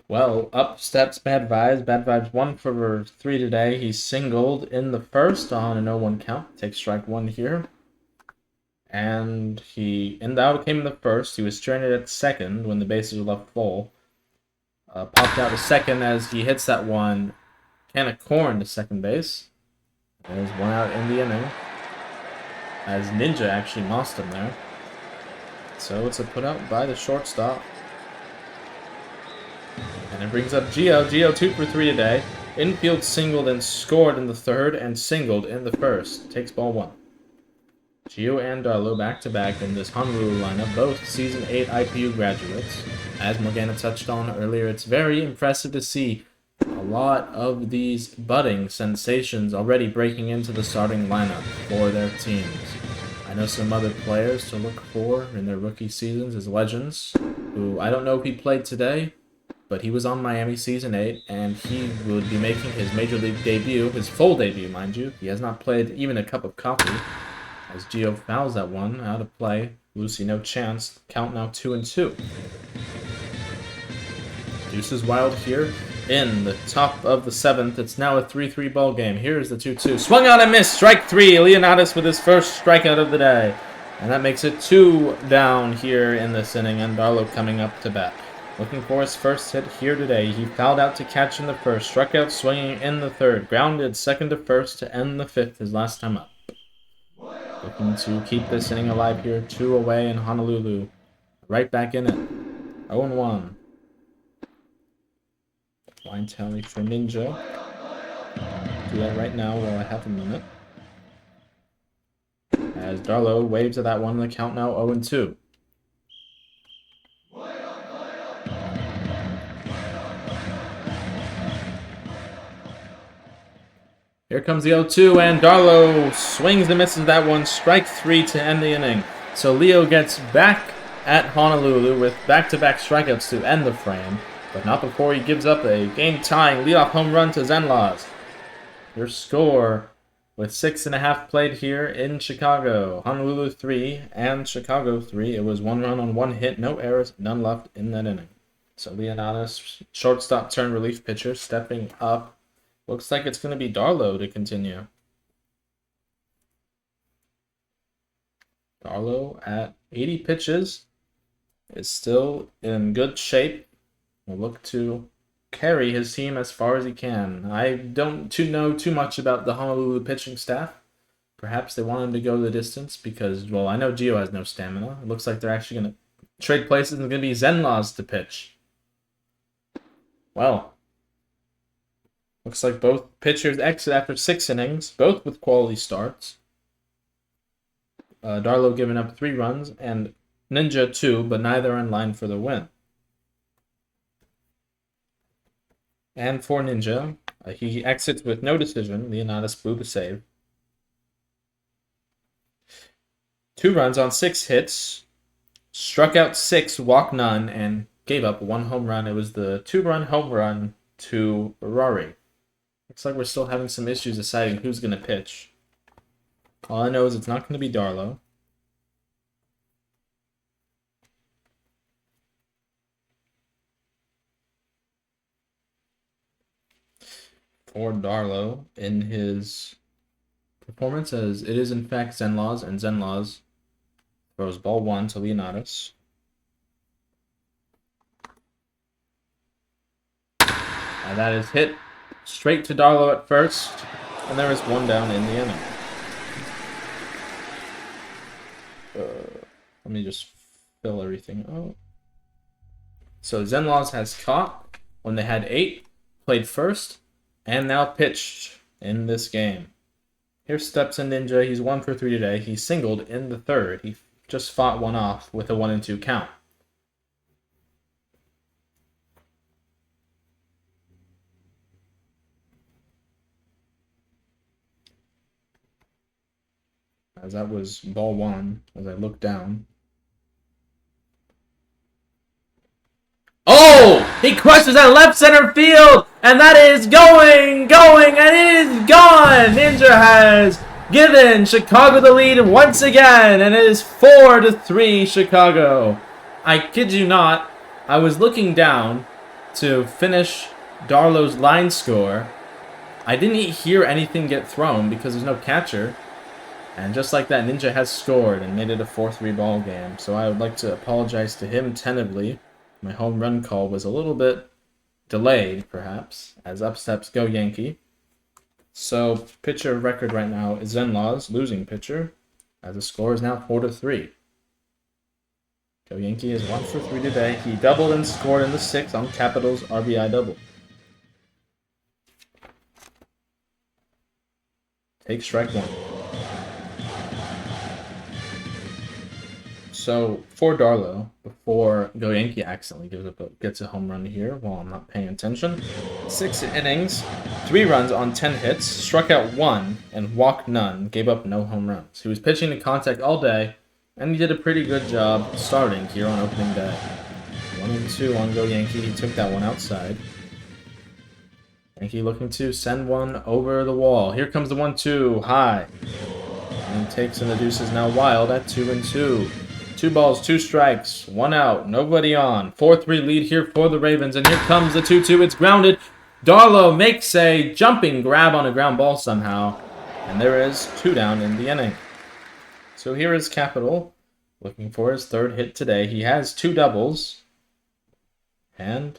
Well, up steps Bad Vibes. Bad Vibes 1 for 3 today. He singled in the first on an 0-1 count. Takes strike 1 here. And the out came in the first. He was stranded at second when the bases were left full. Popped out to second as he hits that one. Can of corn to second base. There's 1 out in the inning. As Ninja actually lost him there. So it's a put out by the shortstop. And it brings up Gio. Gio 2 for 3 today. Infield singled and scored in the 3rd and singled in the 1st. Takes ball 1. Gio and Darlo back-to-back in this Honolulu lineup, both Season 8 IPU graduates. As Morgana touched on earlier, it's very impressive to see a lot of these budding sensations already breaking into the starting lineup for their teams. I know some other players to look for in their rookie seasons as legends, who I don't know if he played today, but he was on Miami Season 8, and he would be making his Major League debut, his full debut, mind you. He has not played even a cup of coffee, as Gio fouls that one out of play. Lucy, no chance. Count now 2-2. Deuce is wild here in the top of the 7th. It's now a 3-3 ball game. Here's the 2-2. Swung out and missed. Strike 3. Leonidas with his first strikeout of the day. And that makes it 2 down here in this inning, and Darlo coming up to bat. Looking for his first hit here today. He fouled out to catch in the 1st, struck out swinging in the 3rd, grounded 2nd to 1st to end the 5th, his last time up. Looking to keep this inning alive here, 2 away in Honolulu. Right back in it, 0-1. Line tally for Ninja. Do that right now while I have a minute. As Darlo waves at that one, the count now 0-2. Here comes the 0-2, and Darlo swings and misses that one. Strike 3 to end the inning. So Leo gets back at Honolulu with back-to-back strikeouts to end the frame, but not before he gives up a game-tying leadoff home run to Xenloz. Your score with 6.5 played here in Chicago. Honolulu 3 and Chicago 3. It was 1 run on 1 hit, no errors, none left in that inning. So Leonatus, shortstop turn relief pitcher, stepping up. Looks like it's going to be Darlow to continue. Darlow at 80 pitches is still in good shape. Will look to carry his team as far as he can. I don't know too much about the Honolulu pitching staff. Perhaps they want him to go the distance because, well, I know Gio has no stamina. It looks like they're actually going to trade places and it's going to be Xenloz to pitch. Well, looks like both pitchers exit after 6 innings, both with quality starts. Darlow giving up 3 runs and Nxnjahh 2, but neither in line for the win. And for Nxnjahh, he exits with no decision. Leonatus blew the save. 2 runs on 6 hits, struck out 6, walked none, and gave up 1 home run. It was the 2-run home run to Rory. Looks like we're still having some issues deciding who's going to pitch. All I know is it's not going to be Darlow. For Darlow in his performance, as it is in fact Xenloz, and Xenloz throws ball 1 to Leonatus. And that is hit straight to Darlow at first, and there is 1 down in the inning. Let me just fill everything out. So Xenloz has caught when they had 8, played first, and now pitched in this game. Here steps in Nxnjahh. He's 1 for 3 today. He singled in the 3rd. He just fought one off with a 1-2 count. As that was ball 1, as I look down. Oh! He crushes that left center field! And that is going, and it is gone! Nxnjahh has given Chicago the lead once again, and it is 4-3 Chicago. I kid you not, I was looking down to finish Darlow's line score. I didn't hear anything get thrown because there's no catcher. And just like that, Nxnjahh has scored and made it a 4-3 ball game. So I would like to apologize to him tentatively. My home run call was a little bit delayed, perhaps, as up steps Go Yankee. So pitcher record right now is Xenloz, losing pitcher, as the score is now 4-3. Go Yankee is 1 for 3 today. He doubled and scored in the 6th on Capitals' RBI double. Take strike 1. So for Darlow, before Go Yankee accidentally gets a home run here while I'm not paying attention, 6 innings, 3 runs on 10 hits, struck out 1 and walked none, gave up no home runs. He was pitching to contact all day, and he did a pretty good job starting here on opening day. 1-2 on Go Yankee. He took that one outside. Yankee looking to send one over the wall. Here comes the 1-2 high, and takes in the deuces now wild at 2-2. 2 balls, 2 strikes, 1 out, nobody on. 4-3 lead here for the Ravens, and here comes the 2-2. It's grounded. Darlow makes a jumping grab on a ground ball somehow, and there is 2 down in the inning. So here is Capital looking for his 3rd hit today. He has 2 doubles and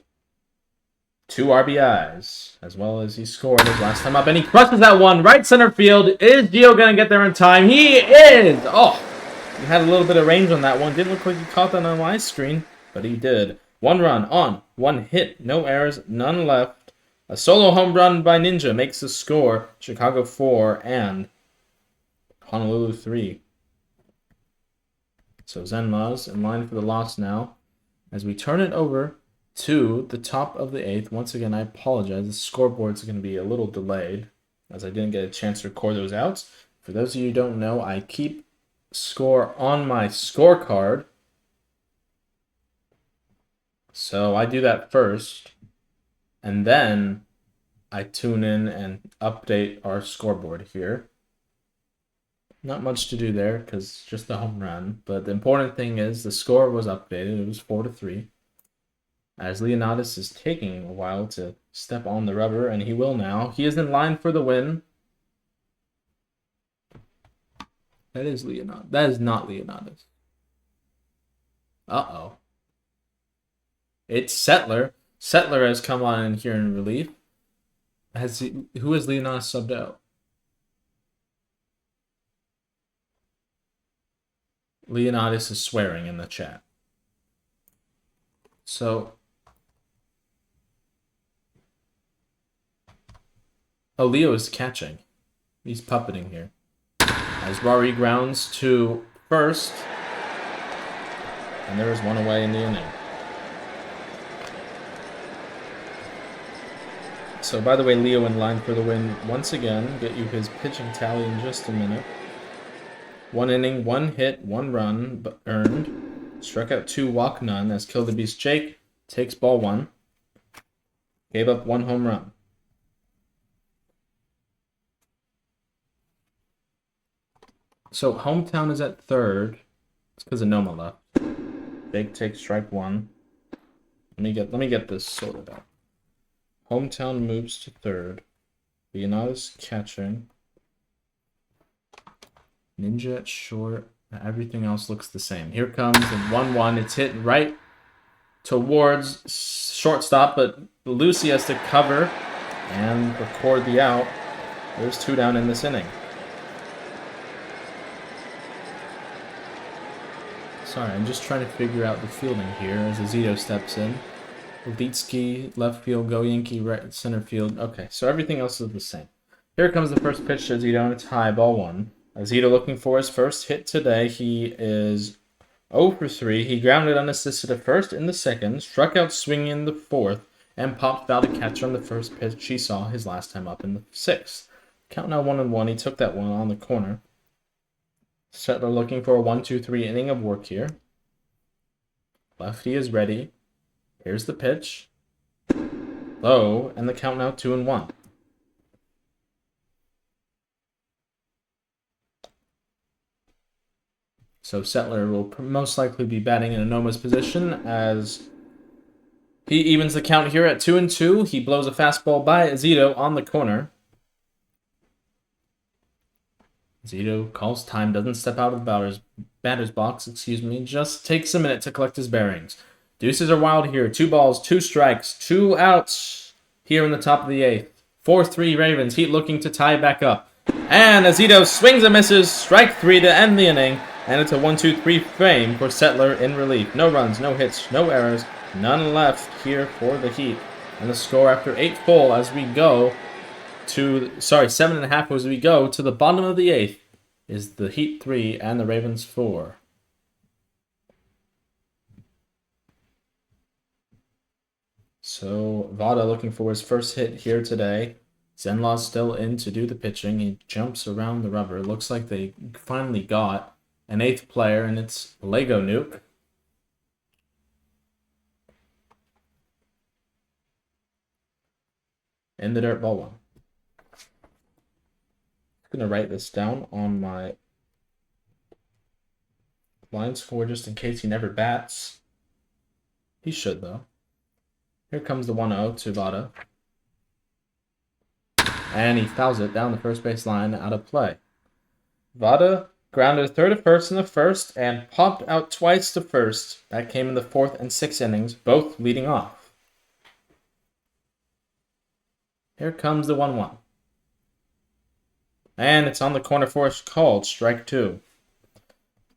2 RBIs, as well as he scored his last time up, and he crushes that one right center field. Is Gio going to get there in time? He is! Oh! He had a little bit of range on that one. Didn't look like he caught that on my screen, but he did. 1 run on 1 hit. No errors, none left. A solo home run by Nxnjahh makes the score. Chicago 4 and Honolulu 3. So Xenloz in line for the loss now. As we turn it over to the top of the 8th. Once again, I apologize. The scoreboard's going to be a little delayed as I didn't get a chance to record those outs. For those of you who don't know, I keep score on my scorecard, so I do that first, and then I tune in and update our scoreboard here. Not much to do there because just the home run. But the important thing is the score was updated. It was 4-3. As Leonidas is taking a while to step on the rubber, and he will now. He is in line for the win. That is Leonidas. That is not Leonidas. Uh-oh. It's Setler. Setler has come on in here in relief. Who has Leonidas subbed out? Leonidas is swearing in the chat. So... Oh, Leo is catching. He's puppeting here. As Rory grounds to first. And there is one away in the inning. So, by the way, Leo in line for the win once again. Get you his pitching tally in just a minute. 1 inning, 1 hit, 1 run earned. Struck out 2, walk none. As Kill the Beast Jake takes ball 1. Gave up 1 home run. So Hometown is at third. It's because of Noma left. Jake takes strike 1. Let me get this sorted out. Hometown moves to third. Leonidas catching. Ninja at short. Everything else looks the same. Here comes the 1-1. It's hit right towards shortstop, but Lucy has to cover and record the out. There's 2 down in this inning. Sorry, I'm just trying to figure out the fielding here as Azito steps in. Litsky, left field, Go Yankee, right center field. Okay, so everything else is the same. Here comes the first pitch to Azito, and it's high, ball 1. Azito looking for his first hit today. He is 0 for 3. He grounded unassisted at first in the second, struck out swinging in the fourth, and popped foul to catcher on the first pitch he saw his last time up in the sixth. Count now 1-1. He took that one on the corner. Setler looking for a 1-2-3 inning of work here. Lefty is ready. Here's the pitch. Low, and the count now 2-1. So Setler will most likely be batting in a Noma's position as he evens the count here at 2-2. He blows a fastball by Azito on the corner. Azito calls time, doesn't step out of the batter's box, just takes a minute to collect his bearings. Deuces are wild here. 2 balls, 2 strikes, 2 outs here in the top of the 8th. 4-3 Ravens. Heat looking to tie back up. And Azito swings and misses. Strike 3 to end the inning. And it's a 1-2-3 frame for Setler in relief. No runs, no hits, no errors. None left here for the Heat. And the score after 8 full as we go to... 7.5 as we go to the bottom of the 8th is the Heat 3 and the Ravens 4. So, Vada looking for his first hit here today. Xenloz still in to do the pitching. He jumps around the rubber. Looks like they finally got an 8th player, and it's Lego Nuke. In the dirt, ball 1. I'm going to write this down on my line score just in case he never bats. He should, though. Here comes the 1-0 to Vada. And he fouls it down the first base line out of play. Vada grounded third to first in the first and popped out twice to first. That came in the 4th and 6th innings, both leading off. Here comes the 1-1. And it's on the corner for a called strike 2.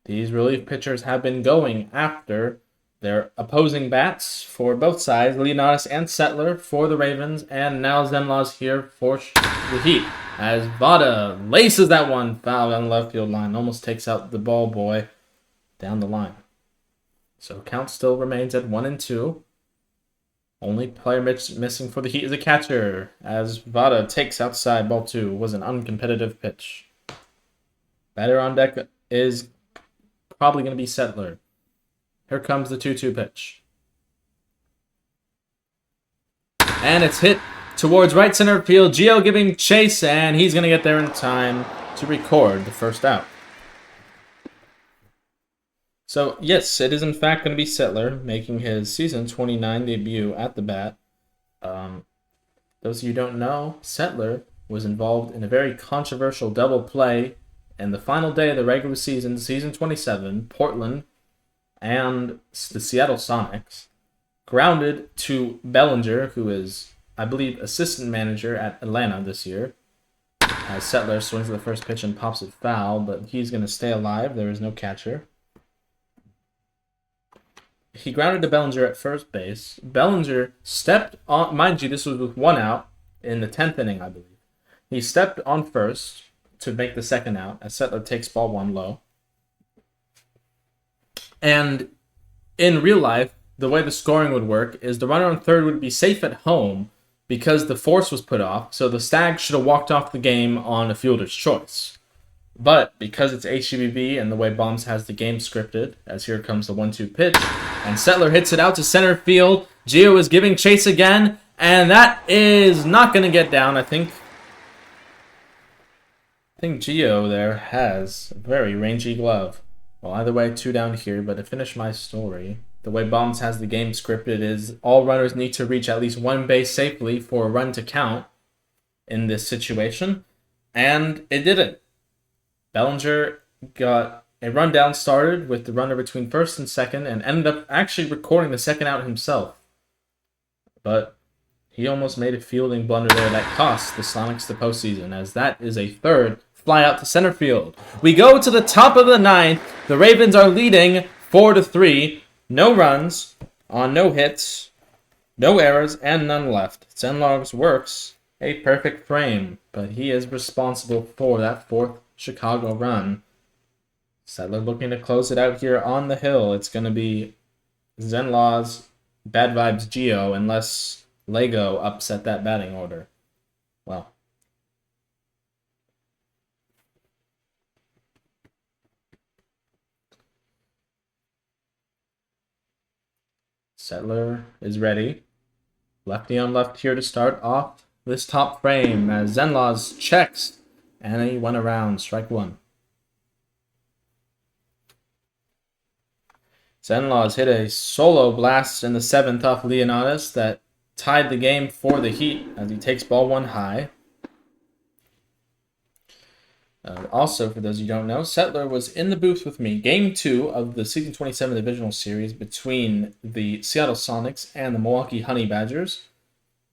These relief pitchers have been going after their opposing bats for both sides, Leonidas and Setler for the Ravens, and now Xenloz here for the Heat. As Vada laces that one foul on the left field line, almost takes out the ball boy down the line. So count still remains at 1-2. Only player missing for the Heat is a catcher, as Vada takes outside ball 2. Was an uncompetitive pitch. Batter on deck is probably going to be Setler. Here comes the 2-2 pitch. And it's hit towards right center field. Gio giving chase, and he's going to get there in time. to record the first out. So, yes, it is in fact going to be Setler making his season 29 debut at the bat. Those of you who don't know, Setler was involved in a very controversial double play in the final day of the regular season, season 27, Portland and the Seattle Sonics. Grounded to Bellinger, who is, I believe, assistant manager at Atlanta this year. As Setler swings at the first pitch and pops it foul, but he's going to stay alive. There is no catcher. He grounded to Bellinger at first base. Bellinger stepped on, mind you, this was with 1 out in the 10th inning, I believe. He stepped on first to make the second out as Setler takes ball 1 low. And in real life, the way the scoring would work is the runner on third would be safe at home because the force was put off, so the Stag should have walked off the game on a fielder's choice. But because it's HGBB and the way Bombs has the game scripted, as here comes the 1-2 pitch, and Setler hits it out to center field, Gio is giving chase again, and that is not going to get down. I think Gio there has a very rangy glove. Well, either way, 2 down here, but to finish my story, the way Bombs has the game scripted is all runners need to reach at least 1 base safely for a run to count in this situation, and it didn't. Bellinger got a rundown started with the runner between first and second and ended up actually recording the second out himself. But he almost made a fielding blunder there that cost the Sonics the postseason, as that is a third fly out to center field. We go to the top of the 9th. The Ravens are leading 4-3. No runs on no hits, no errors, and none left. Xenloz works a perfect frame, but he is responsible for that 4th Chicago run. Setler looking to close it out here on the hill. It's going to be Xenloz, Bad Vibes Gio, unless Lego upset that batting order. Well. Setler is ready. Lefty on left here to start off this top frame as Xenloz checks. And he went around, strike 1. Xenloz hit a solo blast in the 7th off Leonidas that tied the game for the Heat as he takes ball 1 high. Also, for those of you who don't know, Setler was in the booth with me. Game 2 of the Season 27 Divisional Series between the Seattle Sonics and the Milwaukee Honey Badgers.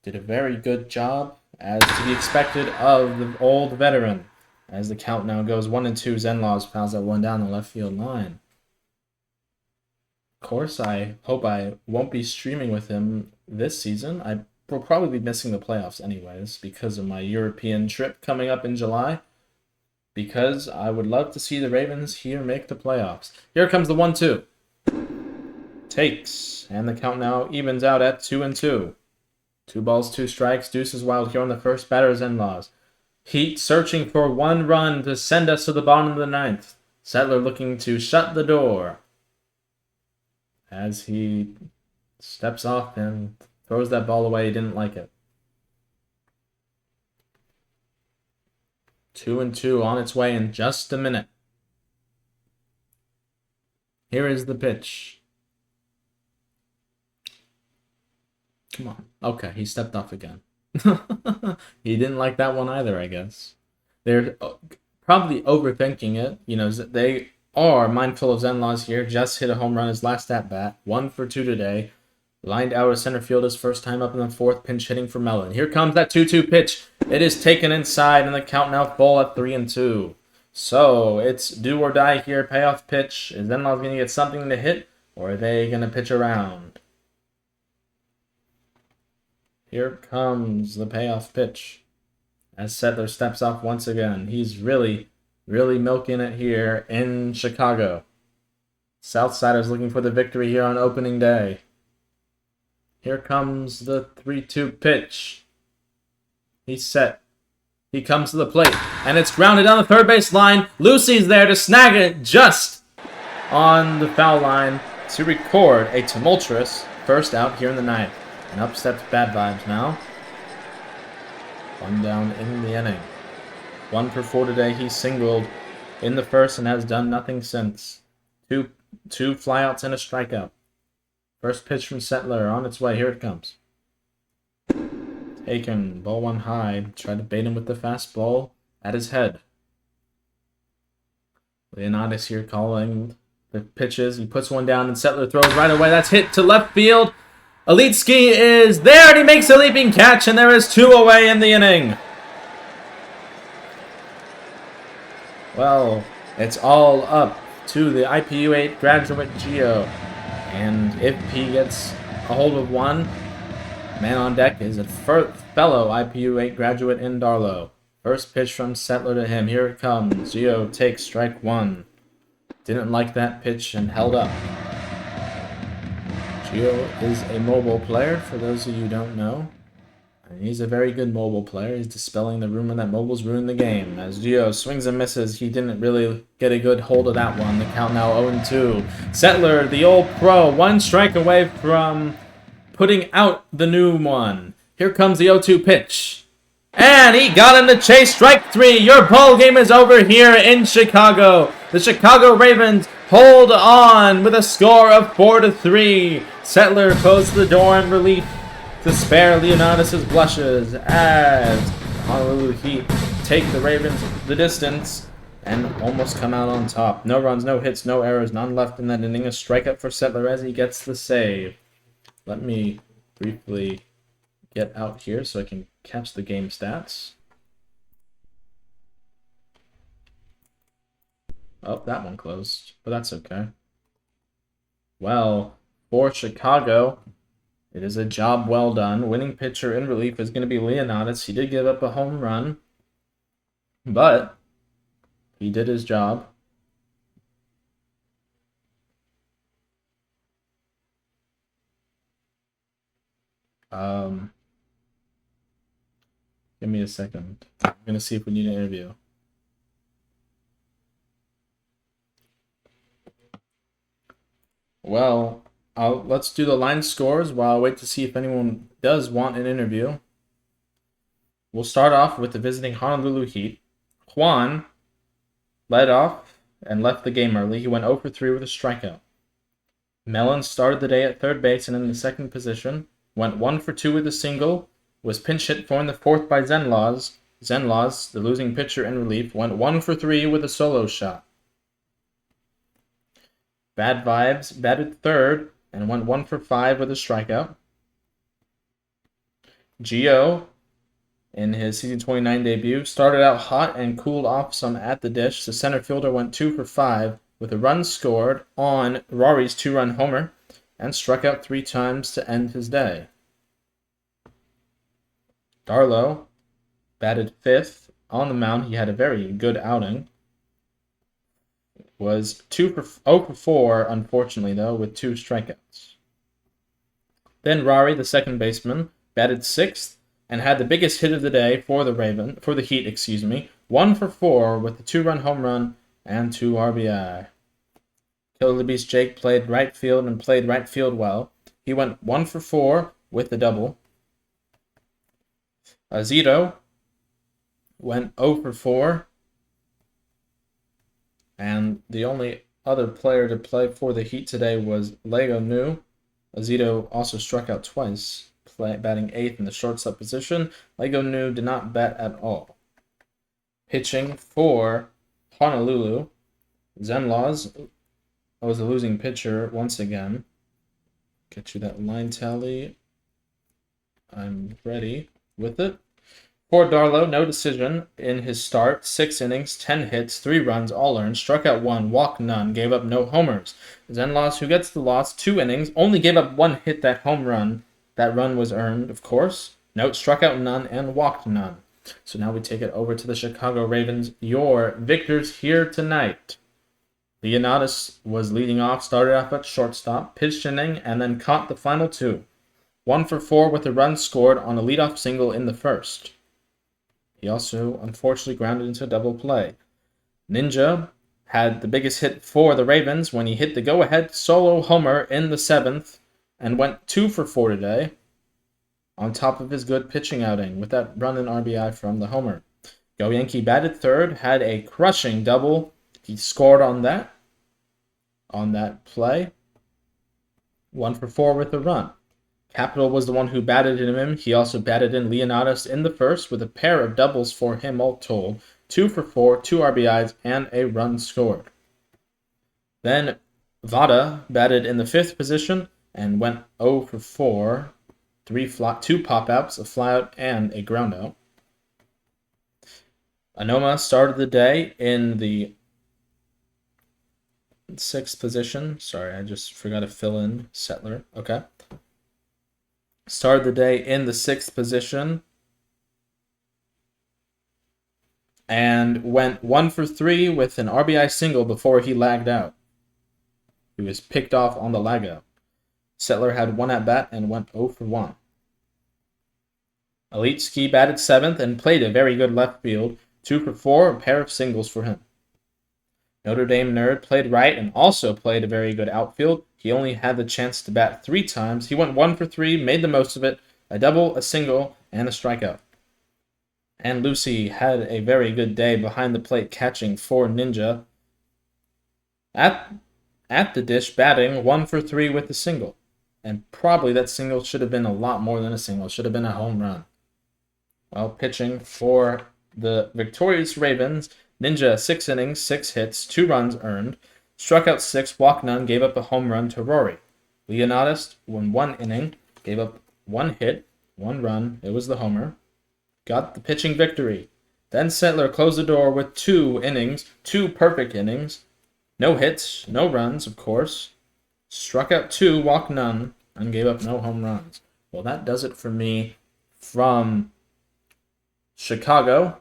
Did a very good job, as to be expected of the old veteran. As the count now goes 1-2, Xenloz fouls that one down the left field line. Of course, I hope I won't be streaming with him this season. I will probably be missing the playoffs anyways because of my European trip coming up in July. Because I would love to see the Ravens here make the playoffs. Here comes the 1-2. Takes, and the count now evens out at 2-2. 2 balls, 2 strikes. Deuces wild here on the first batter, Xenloz. Heat searching for 1 run to send us to the bottom of the 9th. Setler looking to shut the door as he steps off and throws that ball away. He didn't like it. 2-2 on its way in just a minute. Here is the pitch. Come on. Okay, he stepped off again. He didn't like that one either, I guess. They're probably overthinking it. You know, they are mindful of Xenloz here. Just hit a home run his last at-bat. 1 for 2 today. Lined out of center field his first time up in the 4th, pinch hitting for Mellon. Here comes that 2-2 pitch. It is taken inside, and the count now full at 3-2. So, it's do or die here. Payoff pitch. Is Xenloz going to get something to hit, or are they going to pitch around? Here comes the payoff pitch. As Setler steps off once again. He's really milking it here in Chicago. Southsiders looking for the victory here on opening day. Here comes the 3-2 pitch. He's set. He comes to the plate. And it's grounded on the third base line. Lucy's there to snag it just on the foul line to record a tumultuous first out here in the 9th. And up steps Bad Vibes now. 1 down in the inning. 1 for 4 today. He singled in the first and has done nothing since. Two flyouts and a strikeout. First pitch from Setler on its way. Here it comes. Taken. Ball 1 high. Tried to bait him with the fastball at his head. Leonidas here calling the pitches. He puts one down and Setler throws right away. That's hit to left field. Elitski is there and he makes a leaping catch, and there is 2 away in the inning. Well, it's all up to the IPU 8 graduate Gio. And if he gets a hold of one, man on deck is a fellow IPU 8 graduate in Darlow. First pitch from Setler to him. Here it comes. Gio takes strike 1. Didn't like that pitch and held up. Gio is a mobile player, for those of you who don't know. And he's a very good mobile player. He's dispelling the rumor that mobiles ruin the game. As Gio swings and misses, he didn't really get a good hold of that one. The count now 0-2. Setler, the old pro, 1 strike away from putting out the new one. Here comes the 0-2 pitch. And he got him to chase. Strike 3. Your ball game is over here in Chicago. The Chicago Ravens hold on with a score of 4-3. Setler closed the door in relief to spare Leonidas' blushes as Honolulu Heat take the Ravens the distance and almost come out on top. No runs, no hits, no errors, none left in that inning. A strikeout for Setler as he gets the save. Let me briefly get out here so I can catch the game stats. Oh, that one closed, but that's okay. Well, for Chicago, it is a job well done. Winning pitcher in relief is going to be Leonidas. He did give up a home run, but he did his job. Give me a second. I'm going to see if we need an interview. Well, let's do the line scores while I wait to see if anyone does want an interview. We'll start off with the visiting Honolulu Heat. Juan led off and left the game early. He went 0 for 3 with a strikeout. Mellon started the day at third base and in the second position. Went 1 for 2 with a single. Was pinch hit for in the fourth by Xenloz. Xenloz, the losing pitcher in relief, went 1 for 3 with a solo shot. Bad Vibes batted third and went 1 for 5 with a strikeout. Gio, in his season 29 debut, started out hot and cooled off some at the dish. The center fielder went 2 for 5 with a run scored on Rory's 2-run homer and struck out 3 times to end his day. Darlow batted fifth. On the mound, he had a very good outing. Was 0 for 4, unfortunately, though, with 2 strikeouts. Then Rory, the second baseman, batted sixth and had the biggest hit of the day for the Heat, 1 for 4 with a 2-run home run and 2 RBI. Killer the Beast Jake played right field and played right field well. He went 1 for 4 with the double. Zito went 0 for 4. And the only other player to play for the Heat today was Lego New. Zito also struck out twice, batting 8th in the shortstop position. Lego New did not bat at all. Pitching for Honolulu, Xenloz was the losing pitcher once again. Get you that line tally. I'm ready with it. For Darlow, no decision in his start. 6 innings, 10 hits, 3 runs, all earned. Struck out 1, walked none, gave up no homers. Xenloz, who gets the loss, 2 innings, only gave up 1 hit, that home run. That run was earned, of course. Note, struck out none and walked none. So now we take it over to the Chicago Ravens, your victors here tonight. Leonidas was leading off, started off at shortstop, pitched inning, and then caught the final 2. 1 for 4 with a run scored on a leadoff single in the first. He also, unfortunately, grounded into a double play. Nxnjahh had the biggest hit for the Ravens when he hit the go-ahead solo homer in the 7th and went 2 for 4 today, on top of his good pitching outing with that run and RBI from the homer. Go Yankee batted third, had a crushing double. He scored on that play. 1 for 4 with a run. Capital was the one who batted in him. He also batted in Leonidas in the first with a pair of doubles for him all told. 2 for 4, 2 RBIs, and a run scored. Then Vada batted in the 5th position and went 0 for 4. 2 pop-outs, a flyout, and a groundout. Anoma started the day in the 6th position. Sorry, I just forgot to fill in Setler. Okay. Started the day in the 6th position and went 1 for 3 with an RBI single before he lagged out. He was picked off on the lag out. Setler had 1 at bat and went 0 for 1. Elite Ski batted 7th and played a very good left field. 2 for 4, a pair of singles for him. Notre Dame Nerd played right and also played a very good outfield. He only had the chance to bat 3 times. He went 1 for 3, made the most of it. A double, a single, and a strikeout. And Lucy had a very good day behind the plate catching for Nxnjahh. At the dish batting 1 for 3 with a single. And probably that single should have been a lot more than a single. It should have been a home run. Well, pitching for the victorious Ravens, Nxnjahh 6 innings, 6 hits, 2 runs earned, struck out 6, walked none, gave up a home run to Rory. Leonidas won 1 inning, gave up 1 hit, 1 run, it was the homer, got the pitching victory. Then Setler closed the door with 2 innings, 2 perfect innings, no hits, no runs, of course, struck out 2, walked none, and gave up no home runs. Well, that does it for me from Chicago.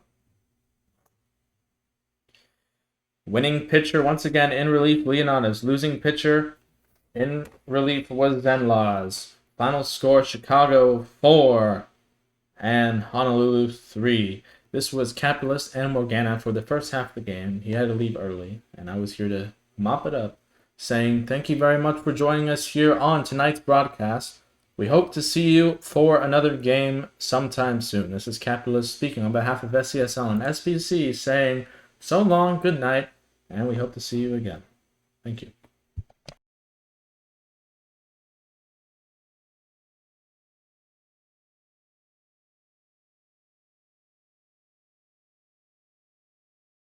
Winning pitcher once again in relief, Leonidas. Losing pitcher in relief was Xenloz. Final score, Chicago 4 and Honolulu 3. This was Capitalist and Morgana for the first half of the game. He had to leave early, and I was here to mop it up, saying thank you very much for joining us here on tonight's broadcast. We hope to see you for another game sometime soon. This is Capitalist speaking on behalf of SCSL and SBC, saying so long, good night, and we hope to see you again. Thank you.